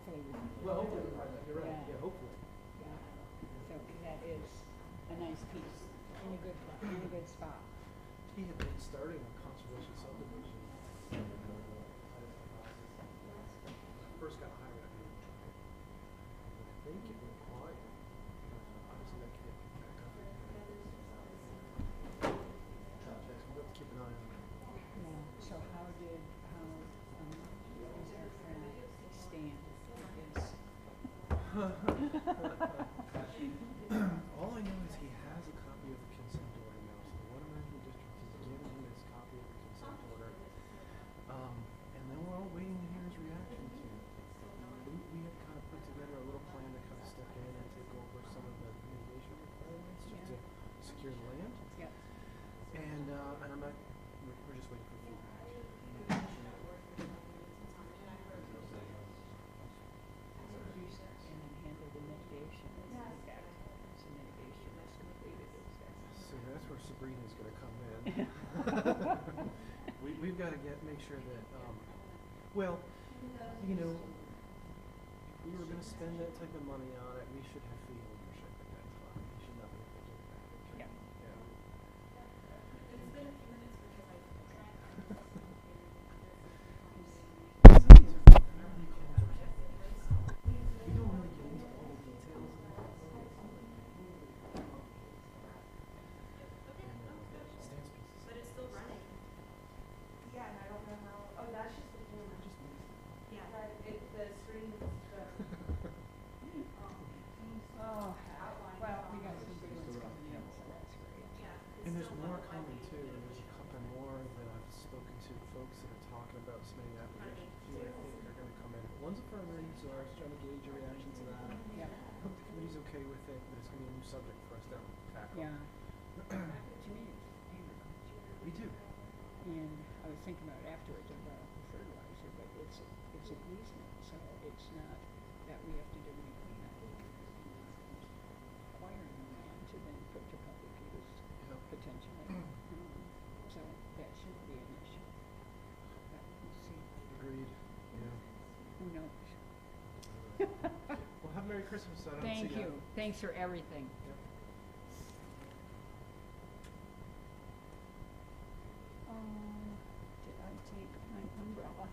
hopefully we can. Well, hopefully, you're right, Yeah. yeah, hopefully. Yeah, so, 'cause that is a nice piece, in a good spot. He had been starting a conservation subdivision. First got hired, I think it went quiet. Obviously, that can't pick back up. We'll have to keep an eye on it. Yeah, so how is our friend Stan? All I know is he has a copy of the consent order now, so the Water Management District has given him his copy of the consent order. And then we're all waiting to hear his reaction to it. We had kind of put together a little plan to kind of step in and take over some of the mitigation requirements just to secure the land. Yeah. And I'm not, we're just waiting for feedback. And then handle the mitigation, and then back, so mitigation is completed, So that's where Sabrina's gonna come in. We've gotta make sure that, well, you know, if we were gonna spend that type of money on it, we should have fee ownership at that time. We should not be thinking back. Yeah. Yeah. It's been a few minutes because I We don't really get into all the details. Stan's pieces. But it's still running. Yeah, and I don't know how. Oh, that's just the camera. Yeah. But the screen is the. Oh, well, we got some good ones coming in, so that's great. Yeah. And there's more coming too. There's a couple more that I've spoken to folks that are talking about submitting applications too. I think are going to come in. One's a primary, so I was trying to gauge your reaction to that. Yeah. I hope the committee's okay with it, but it's going to be a new subject for us to tackle. Yeah. To me, it's agriculture. We do. And I was thinking about it afterwards about fertilizer, but it's an easement, so it's not that we have to do anything. Acquiring the land to then put to public use, potentially. So that shouldn't be an issue. But we'll see. Agreed. Yeah. Who knows? Well, have a Merry Christmas. I don't Thank see you. Thanks for everything. Yep. Did I take my umbrella?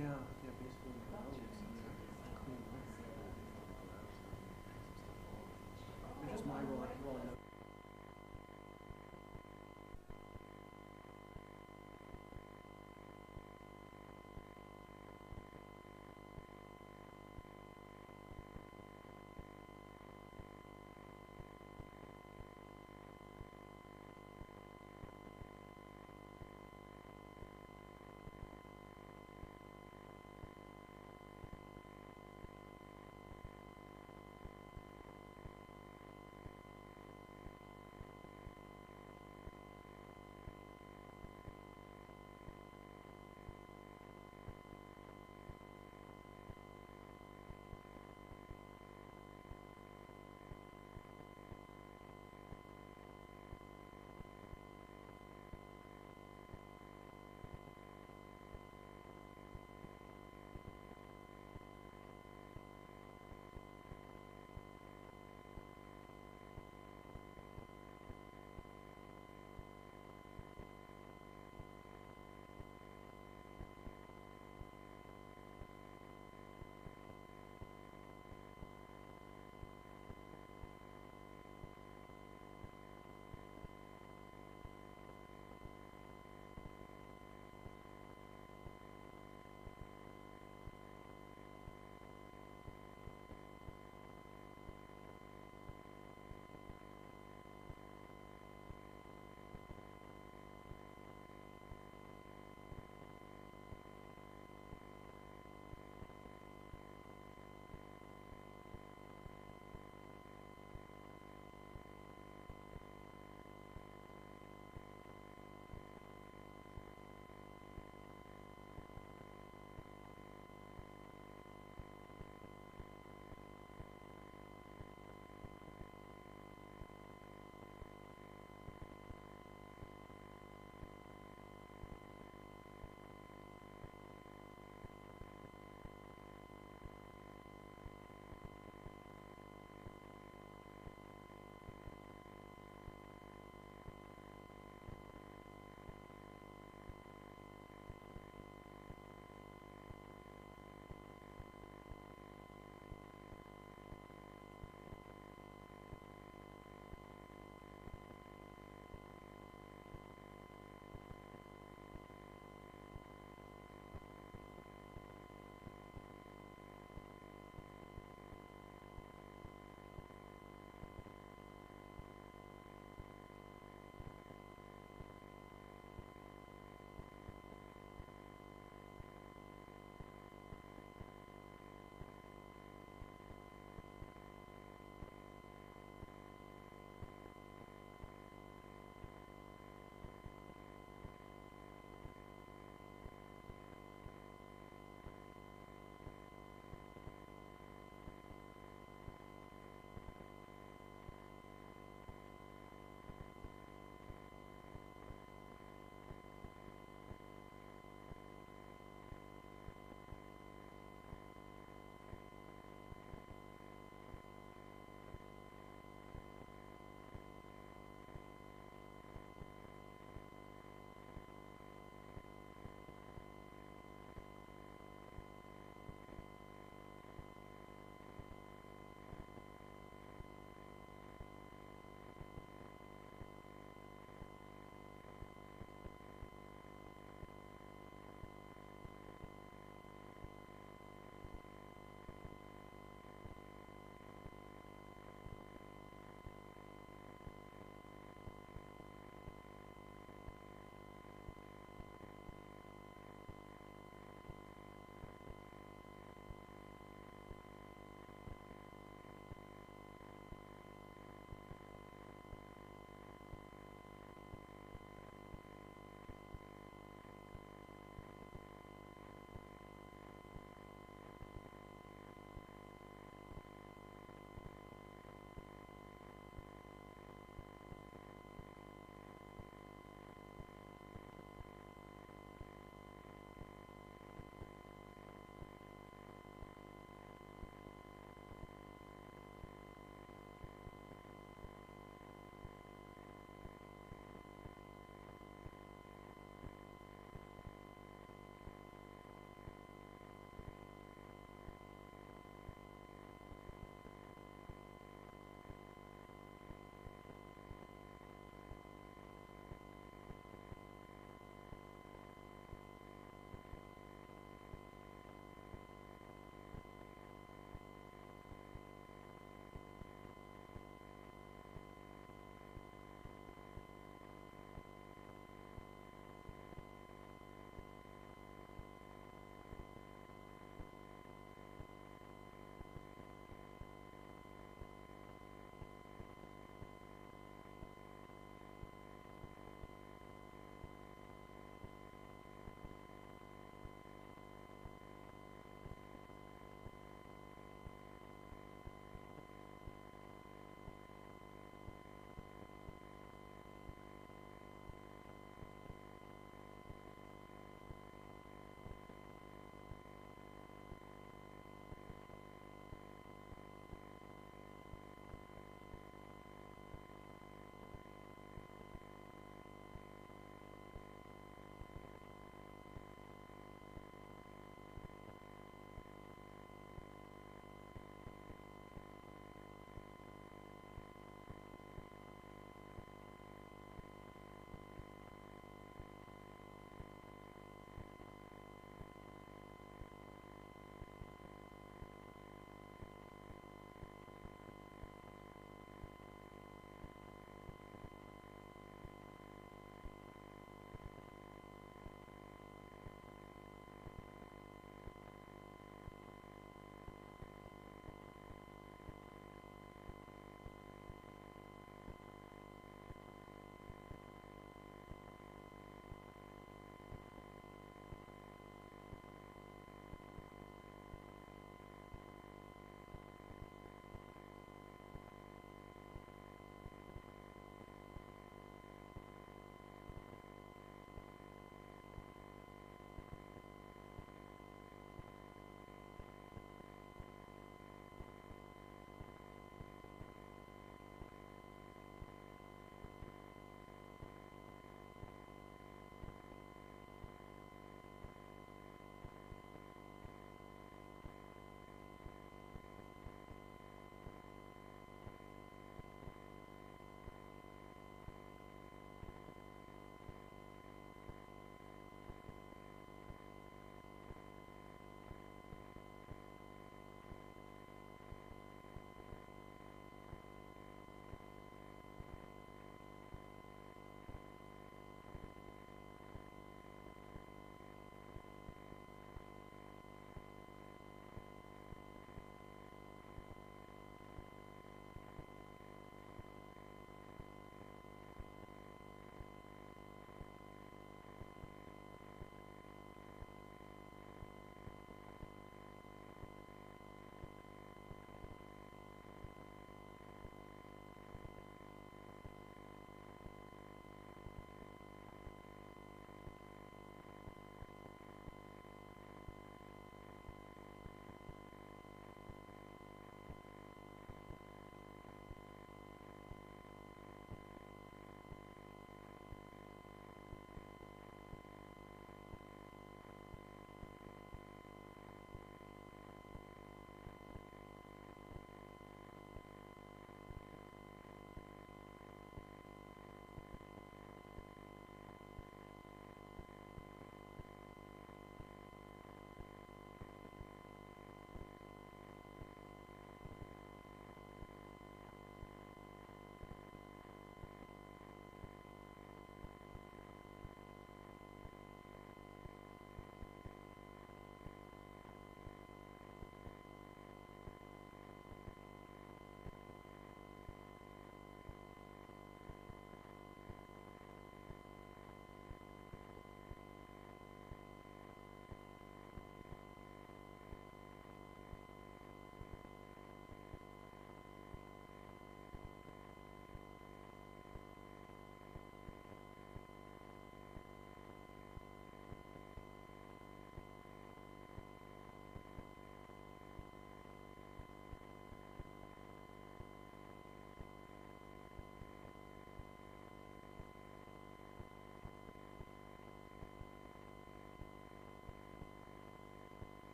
Yeah, basically.